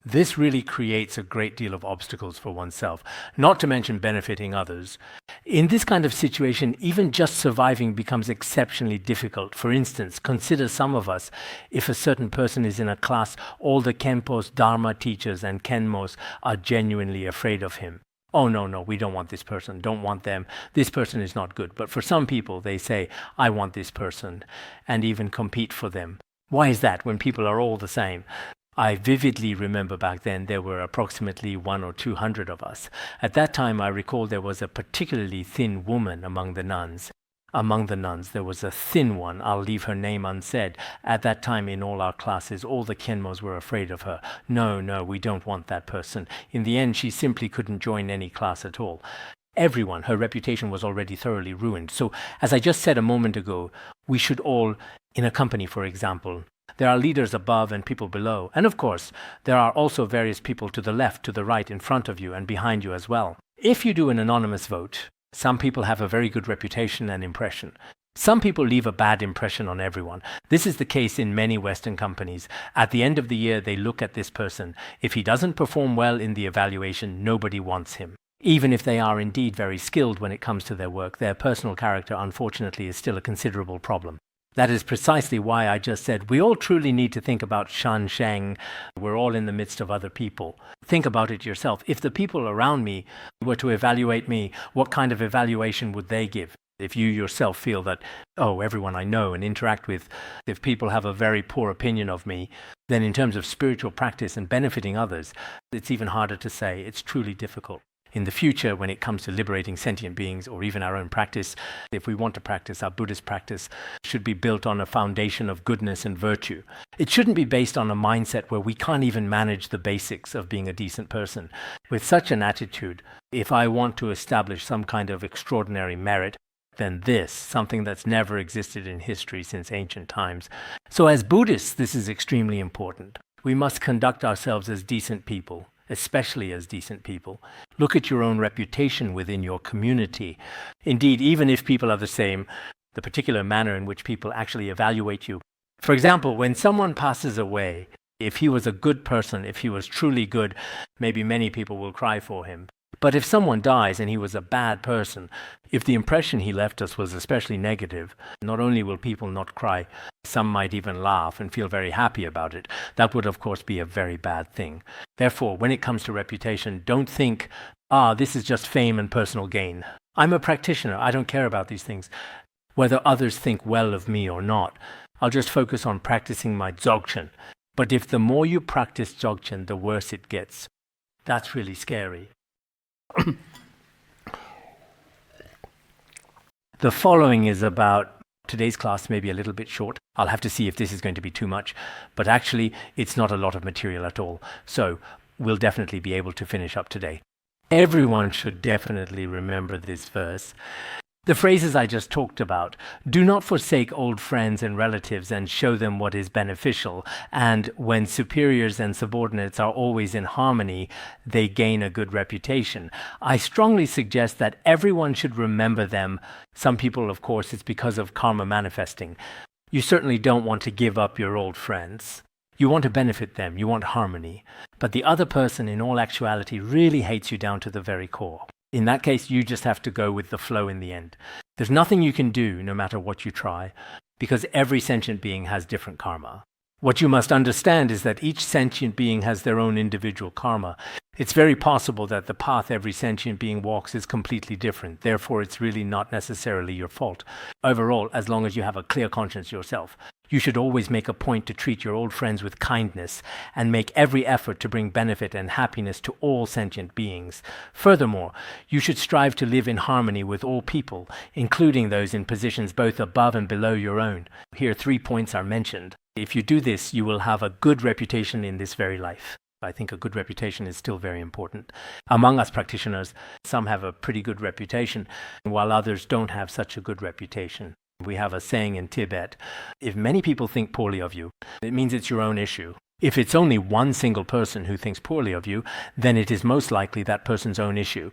this really creates a great deal of obstacles for oneself, not to mention benefiting others. In this kind of situation, even just surviving becomes exceptionally difficult. For instance, consider some of us, if a certain person is in a class, all the Khenpo's Dharma teachers and Khenmos are genuinely afraid of him. Oh, no, we don't want this person, don't want them, this person is not good. But for some people, they say, I want this person, and even compete for them. Why is that when people are all the same? I vividly remember back then there were approximately 100 or 200 of us. At that time, I recall there was a particularly thin woman among the nuns. Among the nuns, there was a thin one. I'll leave her name unsaid. At that time, in all our classes, all the Khenmos were afraid of her. No, we don't want that person. In the end, she simply couldn't join any class at all. Everyone, her reputation was already thoroughly ruined. So, as I just said a moment ago, we should all, in a company, for example, there are leaders above and people below. And of course, there are also various people to the left, to the right, in front of you and behind you as well. If you do an anonymous vote, some people have a very good reputation and impression. Some people leave a bad impression on everyone. This is the case in many Western companies. At the end of the year, they look at this person. If he doesn't perform well in the evaluation, nobody wants him. Even if they are indeed very skilled when it comes to their work, their personal character, unfortunately, is still a considerable problem. That is precisely why I just said we all truly need to think about Shan Sheng. We're all in the midst of other people. Think about it yourself. If the people around me were to evaluate me, what kind of evaluation would they give? If you yourself feel that, everyone I know and interact with, if people have a very poor opinion of me, then in terms of spiritual practice and benefiting others, it's even harder to say. It's truly difficult. In the future, when it comes to liberating sentient beings or even our own practice, if we want to practice, our Buddhist practice should be built on a foundation of goodness and virtue. It shouldn't be based on a mindset where we can't even manage the basics of being a decent person. With such an attitude, if I want to establish some kind of extraordinary merit, then this, something that's never existed in history since ancient times. So as Buddhists, this is extremely important. We must conduct ourselves as decent people, especially as decent people. Look at your own reputation within your community. Indeed, even if people are the same, the particular manner in which people actually evaluate you. For example, when someone passes away, if he was a good person, if he was truly good, maybe many people will cry for him. But if someone dies and he was a bad person, if the impression he left us was especially negative, not only will people not cry, some might even laugh and feel very happy about it. That would, of course, be a very bad thing. Therefore, when it comes to reputation, don't think, this is just fame and personal gain. I'm a practitioner. I don't care about these things. Whether others think well of me or not, I'll just focus on practicing my Dzogchen. But if the more you practice Dzogchen, the worse it gets. That's really scary. The following is about, today's class may be a little bit short. I'll have to see if this is going to be too much. But actually, it's not a lot of material at all. So we'll definitely be able to finish up today. Everyone should definitely remember this verse. The phrases I just talked about, do not forsake old friends and relatives and show them what is beneficial, and when superiors and subordinates are always in harmony, they gain a good reputation. I strongly suggest that everyone should remember them. Some people, of course, it's because of karma manifesting. You certainly don't want to give up your old friends. You want to benefit them, you want harmony. But the other person, in all actuality, really hates you down to the very core. In that case, you just have to go with the flow in the end. There's nothing you can do, no matter what you try, because every sentient being has different karma. What you must understand is that each sentient being has their own individual karma. It's very possible that the path every sentient being walks is completely different. Therefore, it's really not necessarily your fault. Overall, as long as you have a clear conscience yourself, you should always make a point to treat your old friends with kindness and make every effort to bring benefit and happiness to all sentient beings. Furthermore, you should strive to live in harmony with all people, including those in positions both above and below your own. Here, 3 points are mentioned. If you do this, you will have a good reputation in this very life. I think a good reputation is still very important. Among us practitioners, some have a pretty good reputation, while others don't have such a good reputation. We have a saying in Tibet, if many people think poorly of you, it means it's your own issue. If it's only one single person who thinks poorly of you, then it is most likely that person's own issue.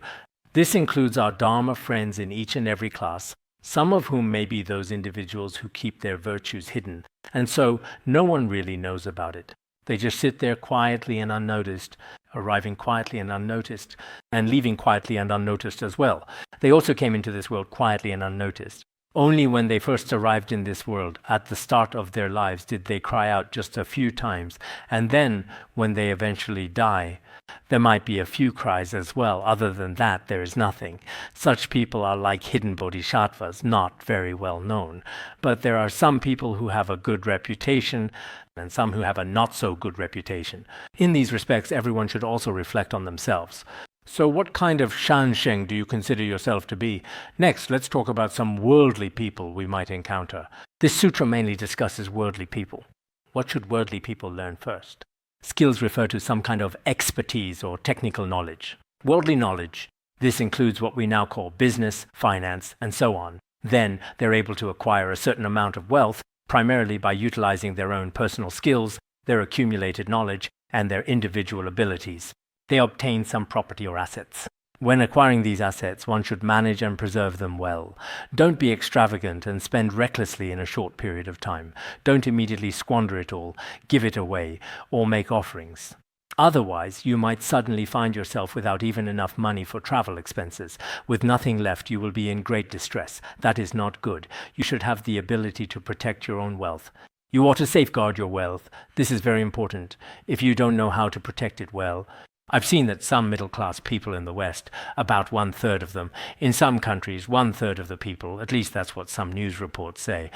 This includes our Dharma friends in each and every class, some of whom may be those individuals who keep their virtues hidden, and so no one really knows about it. They just sit there quietly and unnoticed, arriving quietly and unnoticed, and leaving quietly and unnoticed as well. They also came into this world quietly and unnoticed. Only when they first arrived in this world, at the start of their lives, did they cry out just a few times. And then, when they eventually die, there might be a few cries as well. Other than that, there is nothing. Such people are like hidden bodhisattvas, not very well known. But there are some people who have a good reputation, and some who have a not-so-good reputation. In these respects, everyone should also reflect on themselves. So what kind of shansheng do you consider yourself to be? Next, let's talk about some worldly people we might encounter. This sutra mainly discusses worldly people. What should worldly people learn first? Skills refer to some kind of expertise or technical knowledge. Worldly knowledge, this includes what we now call business, finance, and so on. Then they're able to acquire a certain amount of wealth, primarily by utilizing their own personal skills, their accumulated knowledge, and their individual abilities. They obtain some property or assets. When acquiring these assets, one should manage and preserve them well. Don't be extravagant and spend recklessly in a short period of time. Don't immediately squander it all, give it away, or make offerings. Otherwise, you might suddenly find yourself without even enough money for travel expenses. With nothing left, you will be in great distress. That is not good. You should have the ability to protect your own wealth. You ought to safeguard your wealth. This is very important. If you don't know how to protect it well, I've seen that some middle-class people in the West, about 1/3 of them, in some countries 1/3 of the people, at least that's what some news reports say,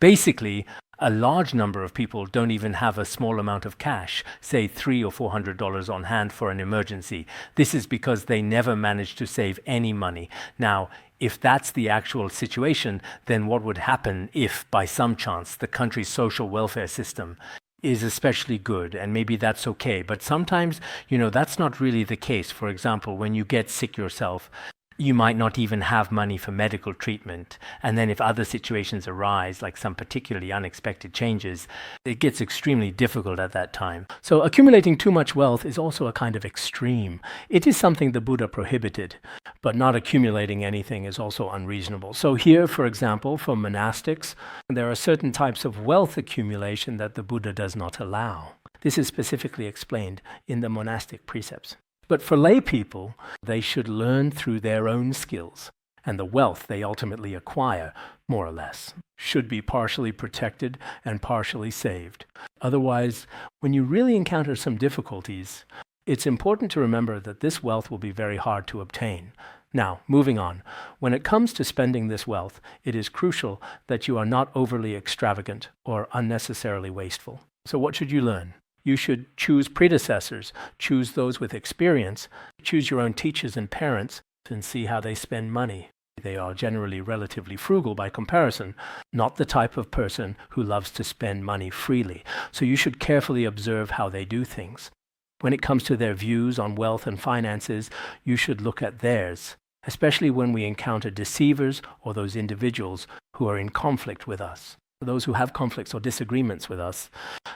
basically a large number of people don't even have a small amount of cash, say $300 or $400 on hand for an emergency. This is because they never managed to save any money. Now, if that's the actual situation, then what would happen if, by some chance, the country's social welfare system is especially good, and maybe that's okay. But sometimes, that's not really the case. For example, when you get sick yourself, you might not even have money for medical treatment. And then if other situations arise, like some particularly unexpected changes, it gets extremely difficult at that time. So accumulating too much wealth is also a kind of extreme. It is something the Buddha prohibited, but not accumulating anything is also unreasonable. So here, for example, for monastics, there are certain types of wealth accumulation that the Buddha does not allow. This is specifically explained in the monastic precepts. But for lay people, they should learn through their own skills, and the wealth they ultimately acquire, more or less, should be partially protected and partially saved. Otherwise, when you really encounter some difficulties, it's important to remember that this wealth will be very hard to obtain. Now, moving on. When it comes to spending this wealth, it is crucial that you are not overly extravagant or unnecessarily wasteful. So what should you learn? You should choose predecessors, choose those with experience, choose your own teachers and parents, and see how they spend money. They are generally relatively frugal by comparison, not the type of person who loves to spend money freely. So you should carefully observe how they do things. When it comes to their views on wealth and finances, you should look at theirs, especially when we encounter deceivers or those individuals who are in conflict with us, those who have conflicts or disagreements with us.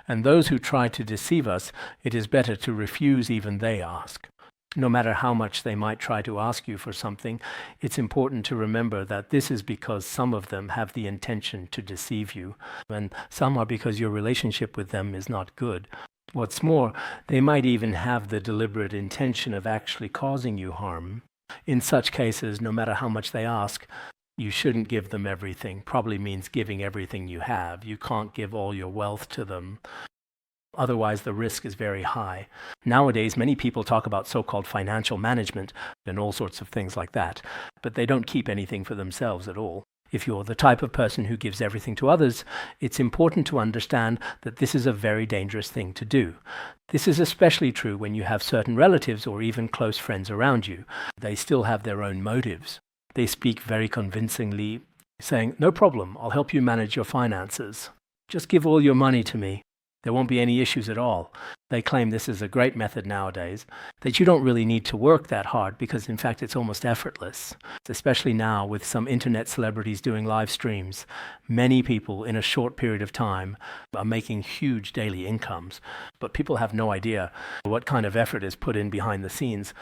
And those who try to deceive us, it is better to refuse even they ask. No matter how much they might try to ask you for something, it's important to remember that this is because some of them have the intention to deceive you, and some are because your relationship with them is not good. What's more, they might even have the deliberate intention of actually causing you harm. In such cases, no matter how much they ask, you shouldn't give them everything. Probably means giving everything you have. You can't give all your wealth to them. Otherwise, the risk is very high. Nowadays, many people talk about so-called financial management and all sorts of things like that, but they don't keep anything for themselves at all. If you're the type of person who gives everything to others, it's important to understand that this is a very dangerous thing to do. This is especially true when you have certain relatives or even close friends around you. They still have their own motives. They speak very convincingly, saying, "No problem, I'll help you manage your finances. Just give all your money to me. There won't be any issues at all." They claim this is a great method nowadays, that you don't really need to work that hard because in fact it's almost effortless. Especially now with some internet celebrities doing live streams. Many people in a short period of time are making huge daily incomes, but people have no idea what kind of effort is put in behind the scenes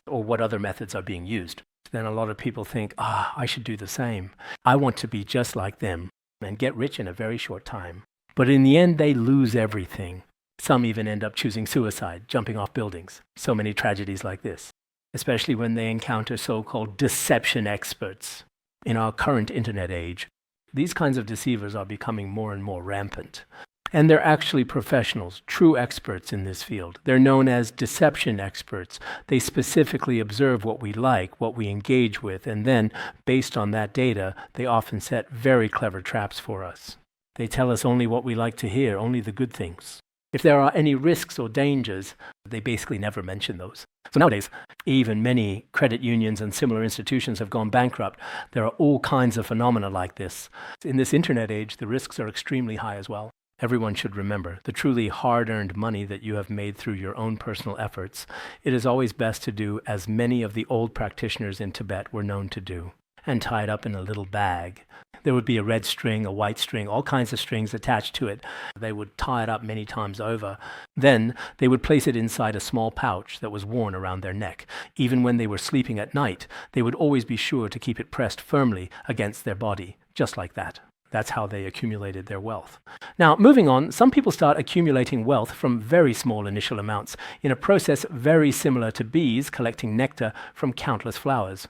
or what other methods are being used. Then a lot of people think, I should do the same. I want to be just like them and get rich in a very short time. But in the end, they lose everything. Some even end up choosing suicide, jumping off buildings. So many tragedies like this, especially when they encounter so-called deception experts. In our current internet age, these kinds of deceivers are becoming more and more rampant. And they're actually professionals, true experts in this field. They're known as deception experts. They specifically observe what we like, what we engage with, and then, based on that data, they often set very clever traps for us. They tell us only what we like to hear, only the good things. If there are any risks or dangers, they basically never mention those. So nowadays, even many credit unions and similar institutions have gone bankrupt. There are all kinds of phenomena like this. In this internet age, the risks are extremely high as well. Everyone should remember, the truly hard-earned money that you have made through your own personal efforts, it is always best to do as many of the old practitioners in Tibet were known to do, and tie it up in a little bag. There would be a red string, a white string, all kinds of strings attached to it. They would tie it up many times over. Then they would place it inside a small pouch that was worn around their neck. Even when they were sleeping at night, they would always be sure to keep it pressed firmly against their body, just like that. That's how they accumulated their wealth. Now, moving on, some people start accumulating wealth from very small initial amounts in a process very similar to bees collecting nectar from countless flowers.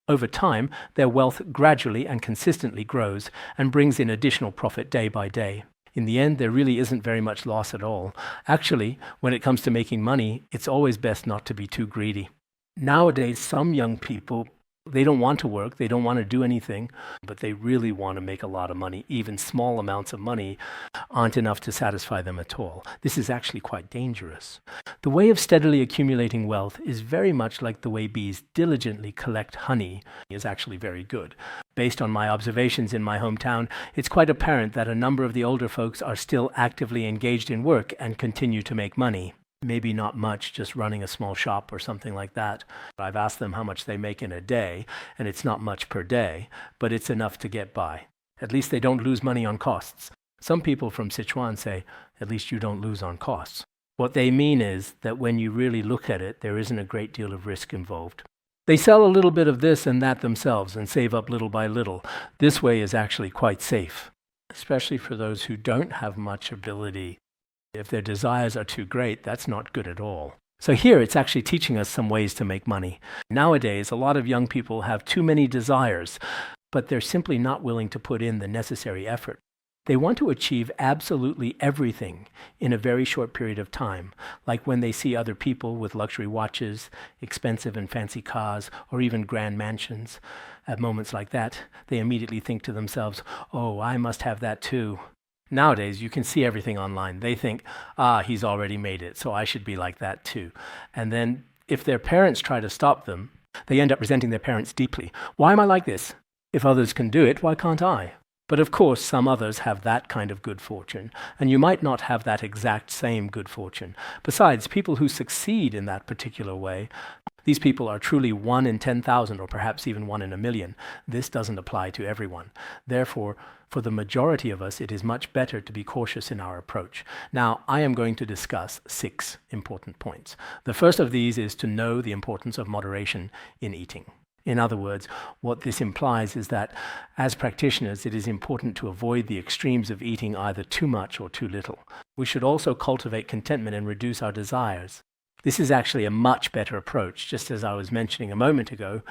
Over time, their wealth gradually and consistently grows and brings in additional profit day by day. In the end, there really isn't very much loss at all. Actually, when it comes to making money, it's always best not to be too greedy. Nowadays, some young people, they don't want to work, they don't want to do anything, but they really want to make a lot of money. Even small amounts of money aren't enough to satisfy them at all. This is actually quite dangerous. The way of steadily accumulating wealth is very much like the way bees diligently collect honey is actually very good. Based on my observations in my hometown, it's quite apparent that a number of the older folks are still actively engaged in work and continue to make money. Maybe not much, just running a small shop or something like that. I've asked them how much they make in a day, and it's not much per day, but it's enough to get by. At least they don't lose money on costs. Some people from Sichuan say, at least you don't lose on costs. What they mean is that when you really look at it, there isn't a great deal of risk involved. They sell a little bit of this and that themselves and save up little by little. This way is actually quite safe, especially for those who don't have much ability. If their desires are too great, that's not good at all. So here it's actually teaching us some ways to make money. Nowadays, a lot of young people have too many desires, but they're simply not willing to put in the necessary effort. They want to achieve absolutely everything in a very short period of time, like when they see other people with luxury watches, expensive and fancy cars, or even grand mansions. At moments like that, they immediately think to themselves, "Oh, I must have that too." Nowadays, you can see everything online. They think, he's already made it, so I should be like that too. And then if their parents try to stop them, they end up resenting their parents deeply. Why am I like this? If others can do it, why can't I? But of course, some others have that kind of good fortune, and you might not have that exact same good fortune. Besides, people who succeed in that particular way, these people are truly 1 in 10,000 or perhaps even 1 in a million. This doesn't apply to everyone. Therefore, for the majority of us, it is much better to be cautious in our approach. Now, I am going to discuss 6 important points. The first of these is to know the importance of moderation in eating. In other words, what this implies is that as practitioners, it is important to avoid the extremes of eating either too much or too little. We should also cultivate contentment and reduce our desires. This is actually a much better approach, just as I was mentioning a moment ago.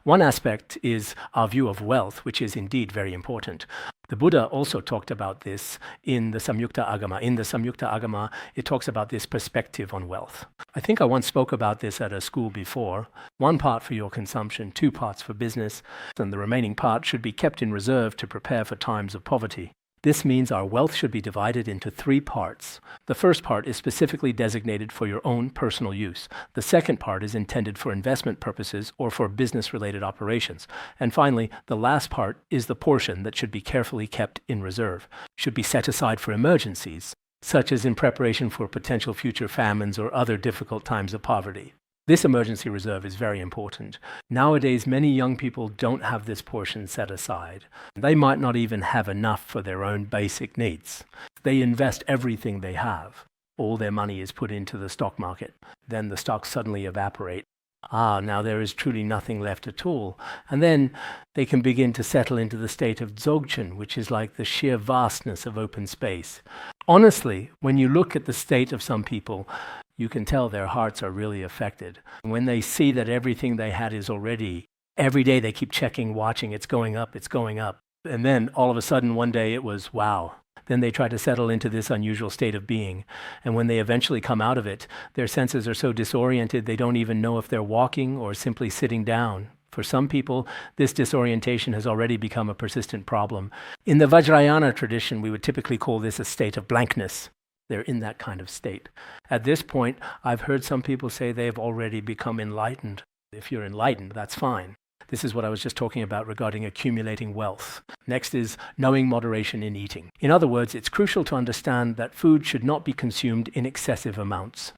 One aspect is our view of wealth, which is indeed very important. The Buddha also talked about this in the Samyukta Agama. In the Samyukta Agama, it talks about this perspective on wealth. I think I once spoke about this at a school before. 1 part for your consumption, 2 parts for business, and the remaining part should be kept in reserve to prepare for times of poverty. This means our wealth should be divided into 3 parts. The first part is specifically designated for your own personal use. The second part is intended for investment purposes or for business-related operations. And finally, the last part is the portion that should be carefully kept in reserve, should be set aside for emergencies, such as in preparation for potential future famines or other difficult times of poverty. This emergency reserve is very important. Nowadays, many young people don't have this portion set aside. They might not even have enough for their own basic needs. They invest everything they have. All their money is put into the stock market. Then the stocks suddenly evaporate. Now there is truly nothing left at all. And then they can begin to settle into the state of dzogchen, which is like the sheer vastness of open space. Honestly, when you look at the state of some people, you can tell their hearts are really affected. When they see that everything they had is already, every day they keep checking, watching, it's going up, it's going up. And then all of a sudden one day it was, wow. Then they try to settle into this unusual state of being. And when they eventually come out of it, their senses are so disoriented they don't even know if they're walking or simply sitting down. For some people, this disorientation has already become a persistent problem. In the Vajrayana tradition, we would typically call this a state of blankness. They're in that kind of state. At this point, I've heard some people say they've already become enlightened. If you're enlightened, that's fine. This is what I was just talking about regarding accumulating wealth. Next is knowing moderation in eating. In other words, it's crucial to understand that food should not be consumed in excessive amounts.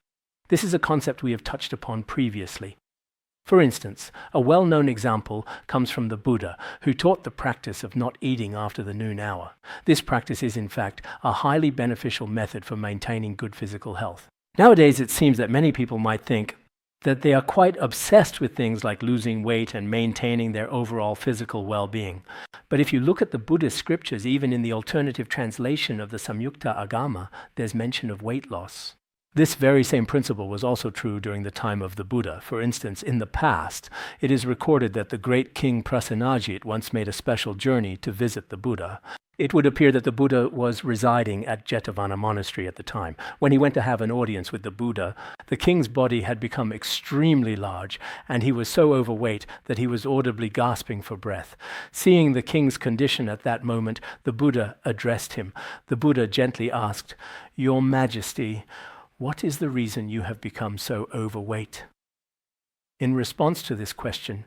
This is a concept we have touched upon previously. For instance, a well-known example comes from the Buddha, who taught the practice of not eating after the noon hour. This practice is, in fact, a highly beneficial method for maintaining good physical health. Nowadays, it seems that many people might think that they are quite obsessed with things like losing weight and maintaining their overall physical well-being. But if you look at the Buddhist scriptures, even in the alternative translation of the Samyukta Agama, there's mention of weight loss. This very same principle was also true during the time of the Buddha. For instance, in the past, it is recorded that the great king Prasenajit once made a special journey to visit the Buddha. It would appear that the Buddha was residing at Jetavana Monastery at the time. When he went to have an audience with the Buddha, the king's body had become extremely large, and he was so overweight that he was audibly gasping for breath. Seeing the king's condition at that moment, the Buddha addressed him. The Buddha gently asked, "Your Majesty, what is the reason you have become so overweight?" In response to this question,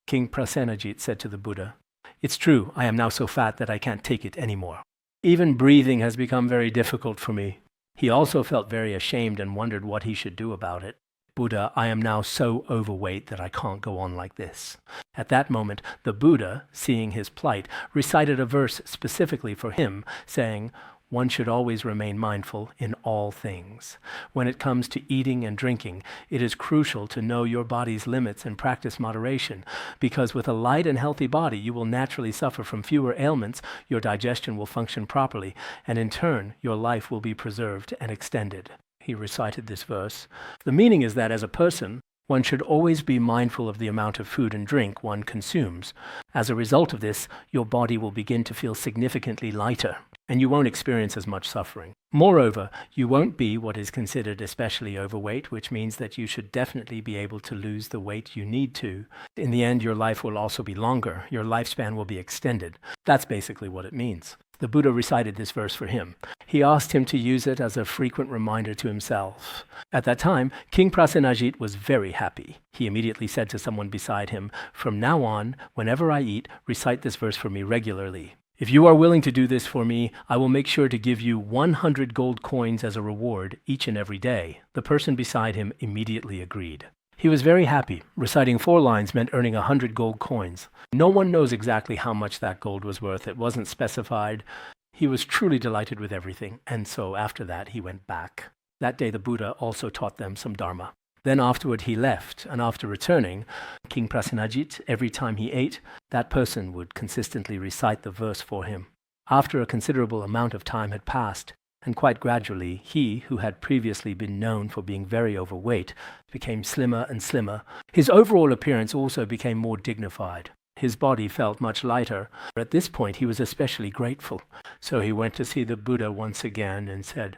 King Prasenajit said to the Buddha, "It's true, I am now so fat that I can't take it anymore. Even breathing has become very difficult for me." He also felt very ashamed and wondered what he should do about it. "Buddha, I am now so overweight that I can't go on like this." At that moment, the Buddha, seeing his plight, recited a verse specifically for him, saying, "One should always remain mindful in all things. When it comes to eating and drinking, it is crucial to know your body's limits and practice moderation, because with a light and healthy body, you will naturally suffer from fewer ailments, your digestion will function properly, and in turn, your life will be preserved and extended." He recited this verse. The meaning is that as a person, one should always be mindful of the amount of food and drink one consumes. As a result of this, your body will begin to feel significantly lighter. and you won't experience as much suffering. Moreover, you won't be what is considered especially overweight, which means that you should definitely be able to lose the weight you need to. In the end, your life will also be longer. Your lifespan will be extended. That's basically what it means. The Buddha recited this verse for him. He asked him to use it as a frequent reminder to himself. At that time, King Prasenajit was very happy. He immediately said to someone beside him, "From now on, whenever I eat, recite this verse for me regularly. If you are willing to do this for me, I will make sure to give you 100 gold coins as a reward each and every day." The person beside him immediately agreed. He was very happy. Reciting 4 lines meant earning 100 gold coins. No one knows exactly how much that gold was worth. It wasn't specified. He was truly delighted with everything, and so after that he went back. That day the Buddha also taught them some Dharma. Then afterward he left, and after returning, King Prasenajit, every time he ate, that person would consistently recite the verse for him. After a considerable amount of time had passed, and quite gradually, he, who had previously been known for being very overweight, became slimmer and slimmer. His overall appearance also became more dignified. His body felt much lighter. At this point, he was especially grateful. So he went to see the Buddha once again and said,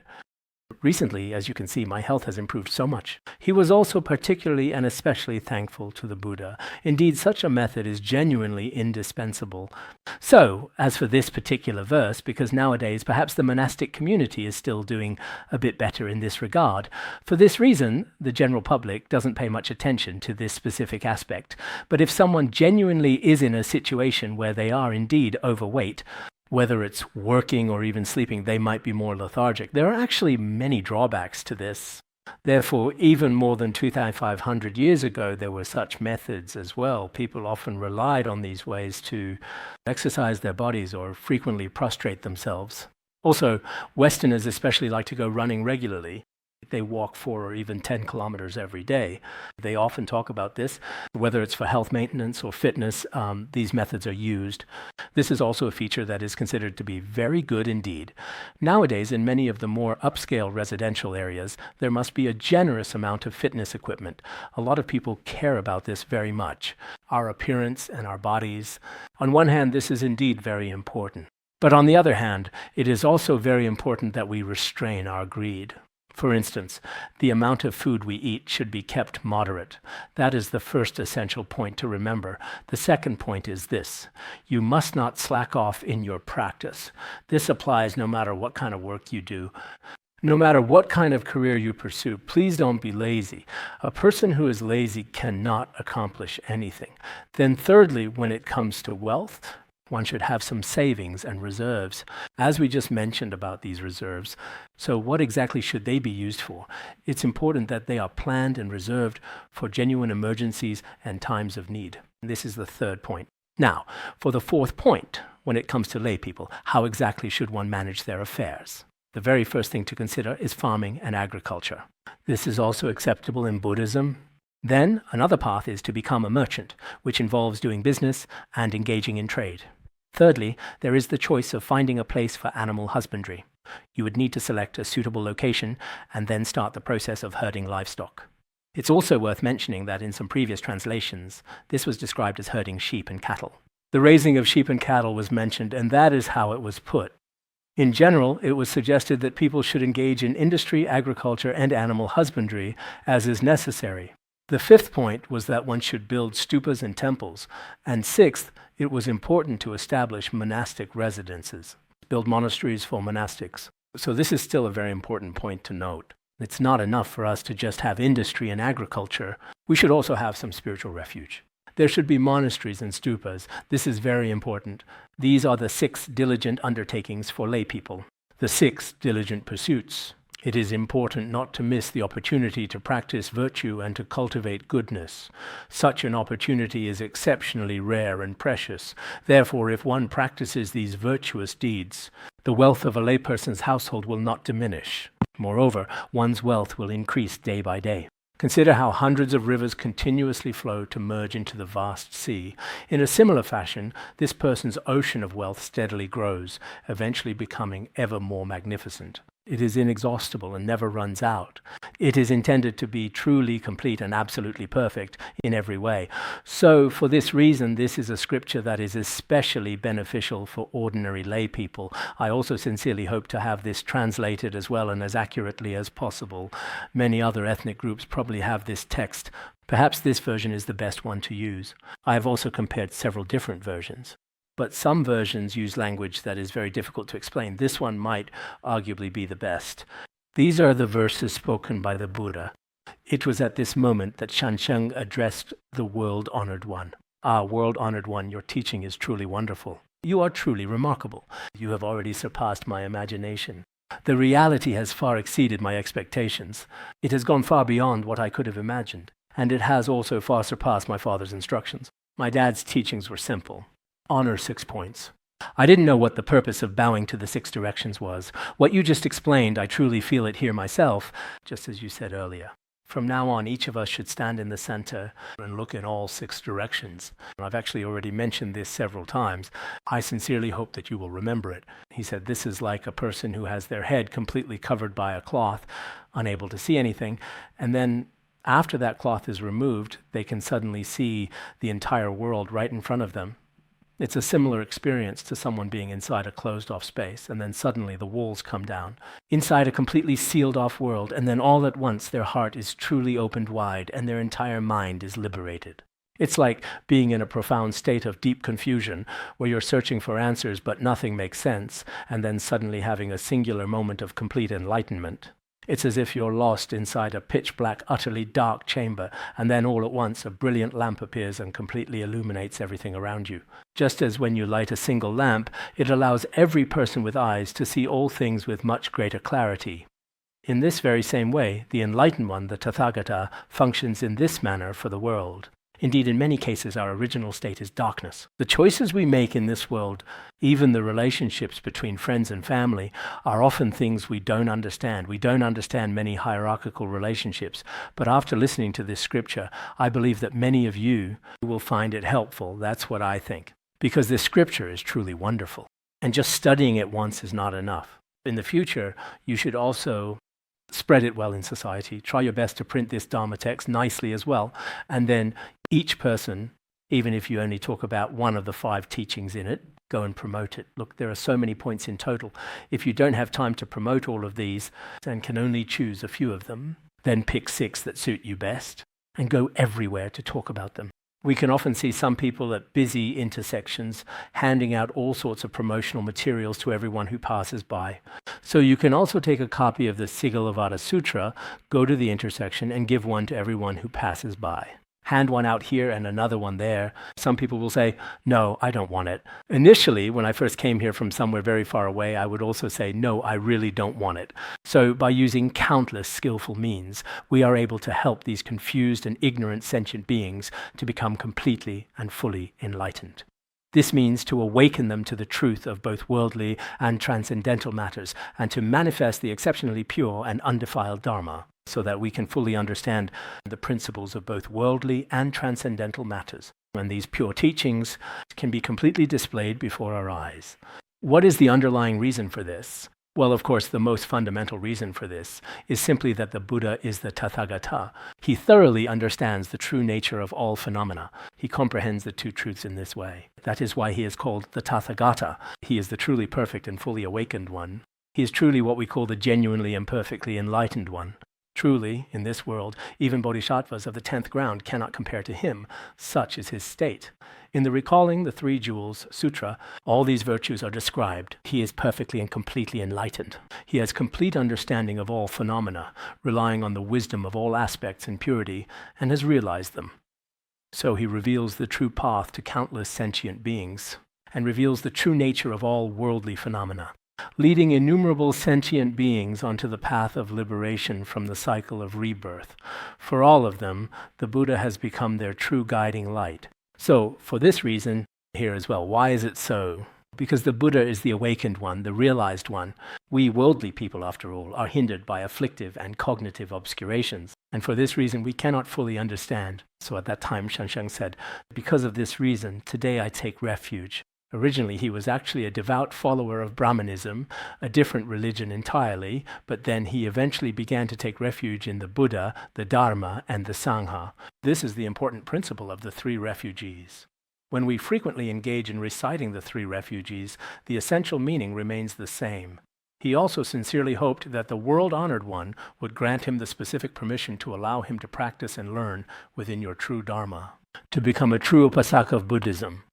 "Recently, as you can see, my health has improved so much." He was also particularly and especially thankful to the Buddha. Indeed, such a method is genuinely indispensable. So, as for this particular verse, because nowadays perhaps the monastic community is still doing a bit better in this regard, for this reason, the general public doesn't pay much attention to this specific aspect. But if someone genuinely is in a situation where they are indeed overweight, whether it's working or even sleeping, they might be more lethargic. There are actually many drawbacks to this. Therefore, even more than 2,500 years ago, there were such methods as well. People often relied on these ways to exercise their bodies or frequently prostrate themselves. Also, Westerners especially like to go running regularly. They walk 4 or even 10 kilometers every day. They often talk about this. Whether it's for health maintenance or fitness, these methods are used. This is also a feature that is considered to be very good indeed. Nowadays, in many of the more upscale residential areas, there must be a generous amount of fitness equipment. A lot of people care about this very much. Our appearance and our bodies. On one hand, this is indeed very important. But on the other hand, it is also very important that we restrain our greed. For instance, the amount of food we eat should be kept moderate. That is the first essential point to remember. The second point is this: you must not slack off in your practice. This applies no matter what kind of work you do. No matter what kind of career you pursue, please don't be lazy. A person who is lazy cannot accomplish anything. Then thirdly, when it comes to wealth, one should have some savings and reserves. As we just mentioned about these reserves, so what exactly should they be used for? It's important that they are planned and reserved for genuine emergencies and times of need. This is the third point. Now, for the fourth point, when it comes to lay people, how exactly should one manage their affairs? The very first thing to consider is farming and agriculture. This is also acceptable in Buddhism. Then, another path is to become a merchant, which involves doing business and engaging in trade. Thirdly, there is the choice of finding a place for animal husbandry. You would need to select a suitable location and then start the process of herding livestock. It's also worth mentioning that in some previous translations, this was described as herding sheep and cattle. The raising of sheep and cattle was mentioned, and that is how it was put. In general, it was suggested that people should engage in industry, agriculture, and animal husbandry as is necessary. The fifth point was that one should build stupas and temples. And sixth, it was important to establish monastic residences, build monasteries for monastics. So this is still a very important point to note. It's not enough for us to just have industry and agriculture. We should also have some spiritual refuge. There should be monasteries and stupas. This is very important. These are the 6 diligent undertakings for lay people, the 6 diligent pursuits. It is important not to miss the opportunity to practice virtue and to cultivate goodness. Such an opportunity is exceptionally rare and precious. Therefore, if one practices these virtuous deeds, the wealth of a layperson's household will not diminish. Moreover, one's wealth will increase day by day. Consider how hundreds of rivers continuously flow to merge into the vast sea. In a similar fashion, this person's ocean of wealth steadily grows, eventually becoming ever more magnificent. It is inexhaustible and never runs out. It is intended to be truly complete and absolutely perfect in every way. So for this reason, this is a scripture that is especially beneficial for ordinary lay people. I also sincerely hope to have this translated as well and as accurately as possible. Many other ethnic groups probably have this text. Perhaps this version is the best one to use. I have also compared several different versions. But some versions use language that is very difficult to explain. This one might arguably be the best. These are the verses spoken by the Buddha. It was at this moment that Shansheng addressed the world-honored one. Ah, world-honored one, your teaching is truly wonderful. You are truly remarkable. You have already surpassed my imagination. The reality has far exceeded my expectations. It has gone far beyond what I could have imagined. And it has also far surpassed my father's instructions. My dad's teachings were simple. Honor 6 points. I didn't know what the purpose of bowing to the 6 directions was. What you just explained, I truly feel it here myself, just as you said earlier. From now on, each of us should stand in the center and look in all 6 directions. I've actually already mentioned this several times. I sincerely hope that you will remember it. He said this is like a person who has their head completely covered by a cloth, unable to see anything, and then after that cloth is removed, they can suddenly see the entire world right in front of them. It's a similar experience to someone being inside a closed-off space, and then suddenly the walls come down. Inside a completely sealed-off world, and then all at once their heart is truly opened wide, and their entire mind is liberated. It's like being in a profound state of deep confusion, where you're searching for answers but nothing makes sense, and then suddenly having a singular moment of complete enlightenment. It's as if you're lost inside a pitch-black, utterly dark chamber, and then all at once a brilliant lamp appears and completely illuminates everything around you. Just as when you light a single lamp, it allows every person with eyes to see all things with much greater clarity. In this very same way, the enlightened one, the Tathagata, functions in this manner for the world. Indeed, in many cases, our original state is darkness. The choices we make in this world, even the relationships between friends and family, are often things we don't understand. We don't understand many hierarchical relationships. But after listening to this scripture, I believe that many of you will find it helpful. That's what I think. Because this scripture is truly wonderful. And just studying it once is not enough. In the future, you should also spread it well in society. Try your best to print this Dharma text nicely as well. And then each person, even if you only talk about one of the 5 teachings in it, go and promote it. Look, there are so many points in total. If you don't have time to promote all of these and can only choose a few of them, then pick 6 that suit you best and go everywhere to talk about them. We can often see some people at busy intersections handing out all sorts of promotional materials to everyone who passes by. So you can also take a copy of the Sigalovada Sutra, go to the intersection, and give one to everyone who passes by. Hand one out here and another one there. Some people will say, no, I don't want it. Initially, when I first came here from somewhere very far away, I would also say, no, I really don't want it. So by using countless skillful means, we are able to help these confused and ignorant sentient beings to become completely and fully enlightened. This means to awaken them to the truth of both worldly and transcendental matters, and to manifest the exceptionally pure and undefiled Dharma, so that we can fully understand the principles of both worldly and transcendental matters. And these pure teachings can be completely displayed before our eyes. What is the underlying reason for this? Well, of course, the most fundamental reason for this is simply that the Buddha is the Tathagata. He thoroughly understands the true nature of all phenomena. He comprehends the 2 truths in this way. That is why he is called the Tathagata. He is the truly perfect and fully awakened one. He is truly what we call the genuinely and perfectly enlightened one. Truly, in this world, even bodhisattvas of the 10th ground cannot compare to him. Such is his state. In the Recalling the 3 Jewels Sutra, all these virtues are described. He is perfectly and completely enlightened. He has complete understanding of all phenomena, relying on the wisdom of all aspects and purity, and has realized them. So he reveals the true path to countless sentient beings, and reveals the true nature of all worldly phenomena, leading innumerable sentient beings onto the path of liberation from the cycle of rebirth. For all of them, the Buddha has become their true guiding light. So, for this reason, here as well, why is it so? Because the Buddha is the awakened one, the realized one. We worldly people, after all, are hindered by afflictive and cognitive obscurations. And for this reason, we cannot fully understand. So at that time, Shansheng said, because of this reason, today I take refuge Originally, he was actually a devout follower of Brahmanism, a different religion entirely, but then he eventually began to take refuge in the Buddha, the Dharma, and the Sangha. This is the important principle of the three refugees. When we frequently engage in reciting the three refugees, the essential meaning remains the same. He also sincerely hoped that the world-honored one would grant him the specific permission to allow him to practice and learn within your true Dharma, to become a true Upasaka of Buddhism.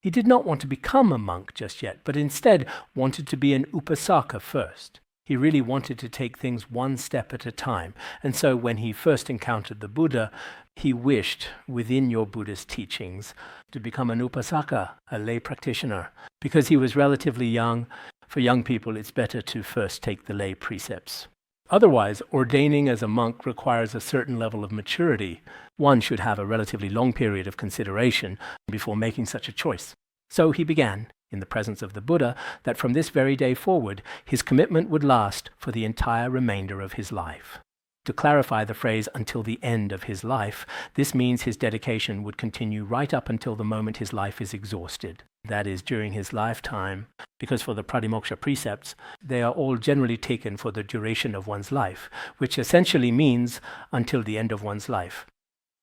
He did not want to become a monk just yet, but instead wanted to be an Upasaka first. He really wanted to take things one step at a time, and so when he first encountered the Buddha, he wished, within your Buddhist teachings, to become an Upasaka, a lay practitioner. Because he was relatively young, for young people it's better to first take the lay precepts. Otherwise, ordaining as a monk requires a certain level of maturity. One should have a relatively long period of consideration before making such a choice. So he began, in the presence of the Buddha, that from this very day forward, his commitment would last for the entire remainder of his life. To clarify the phrase "until the end of his life," this means his dedication would continue right up until the moment his life is exhausted. That is, during his lifetime, because for the pratimoksha precepts, they are all generally taken for the duration of one's life, which essentially means until the end of one's life,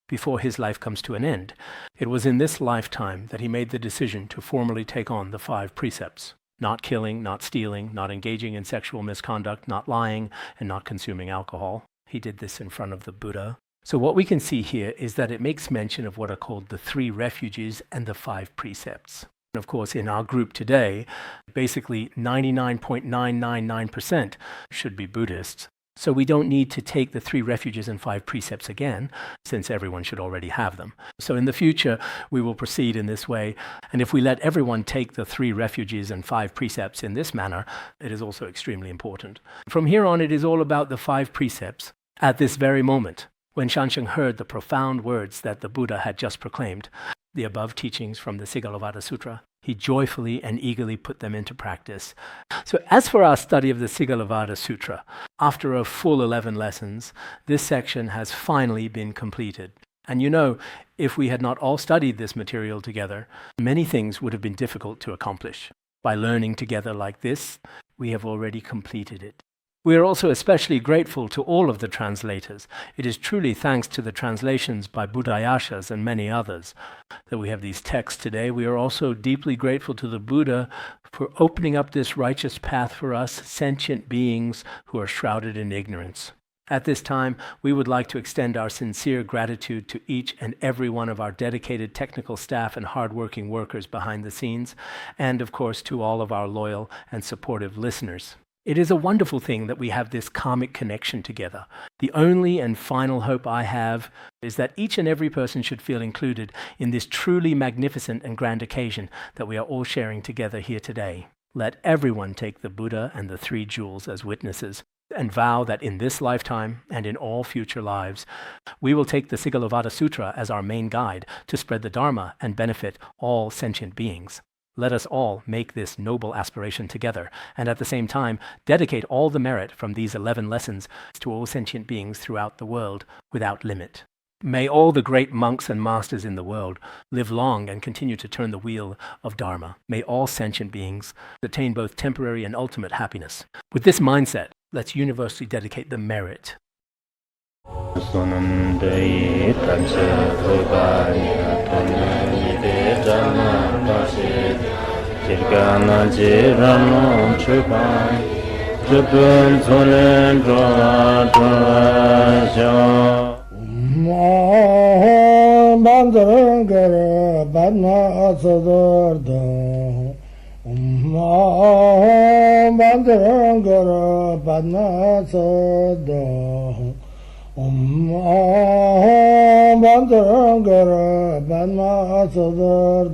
before his life comes to an end. It was in this lifetime that he made the decision to formally take on the 5 precepts: not killing, not stealing, not engaging in sexual misconduct, not lying, and not consuming alcohol. He did this in front of the Buddha. So what we can see here is that it makes mention of what are called the 3 refuges and the 5 precepts. And of course, in our group today, basically 99.999% should be Buddhists. So we don't need to take the 3 refuges and 5 precepts again, since everyone should already have them. So in the future, we will proceed in this way. And if we let everyone take the 3 refuges and 5 precepts in this manner, it is also extremely important. From here on, it is all about the 5 precepts. At this very moment, when Shansheng heard the profound words that the Buddha had just proclaimed, the above teachings from the Sigalovada Sutra, he joyfully and eagerly put them into practice. So as for our study of the Sigalovada Sutra, after a full 11 lessons, this section has finally been completed. And you know, if we had not all studied this material together, many things would have been difficult to accomplish. By learning together like this, we have already completed it. We are also especially grateful to all of the translators. It is truly thanks to the translations by Buddhayashas and many others that we have these texts today. We are also deeply grateful to the Buddha for opening up this righteous path for us, sentient beings who are shrouded in ignorance. At this time, we would like to extend our sincere gratitude to each and every one of our dedicated technical staff and hardworking workers behind the scenes, and of course to all of our loyal and supportive listeners. It is a wonderful thing that we have this karmic connection together. The only and final hope I have is that each and every person should feel included in this truly magnificent and grand occasion that we are all sharing together here today. Let everyone take the Buddha and the 3 jewels as witnesses, and vow that in this lifetime and in all future lives, we will take the Sigalovada Sutra as our main guide to spread the Dharma and benefit all sentient beings. Let us all make this noble aspiration together, and at the same time, dedicate all the merit from these 11 lessons to all sentient beings throughout the world without limit. May all the great monks and masters in the world live long and continue to turn the wheel of Dharma. May all sentient beings attain both temporary and ultimate happiness. With this mindset, let's universally dedicate the merit. Bandara Banma Sadar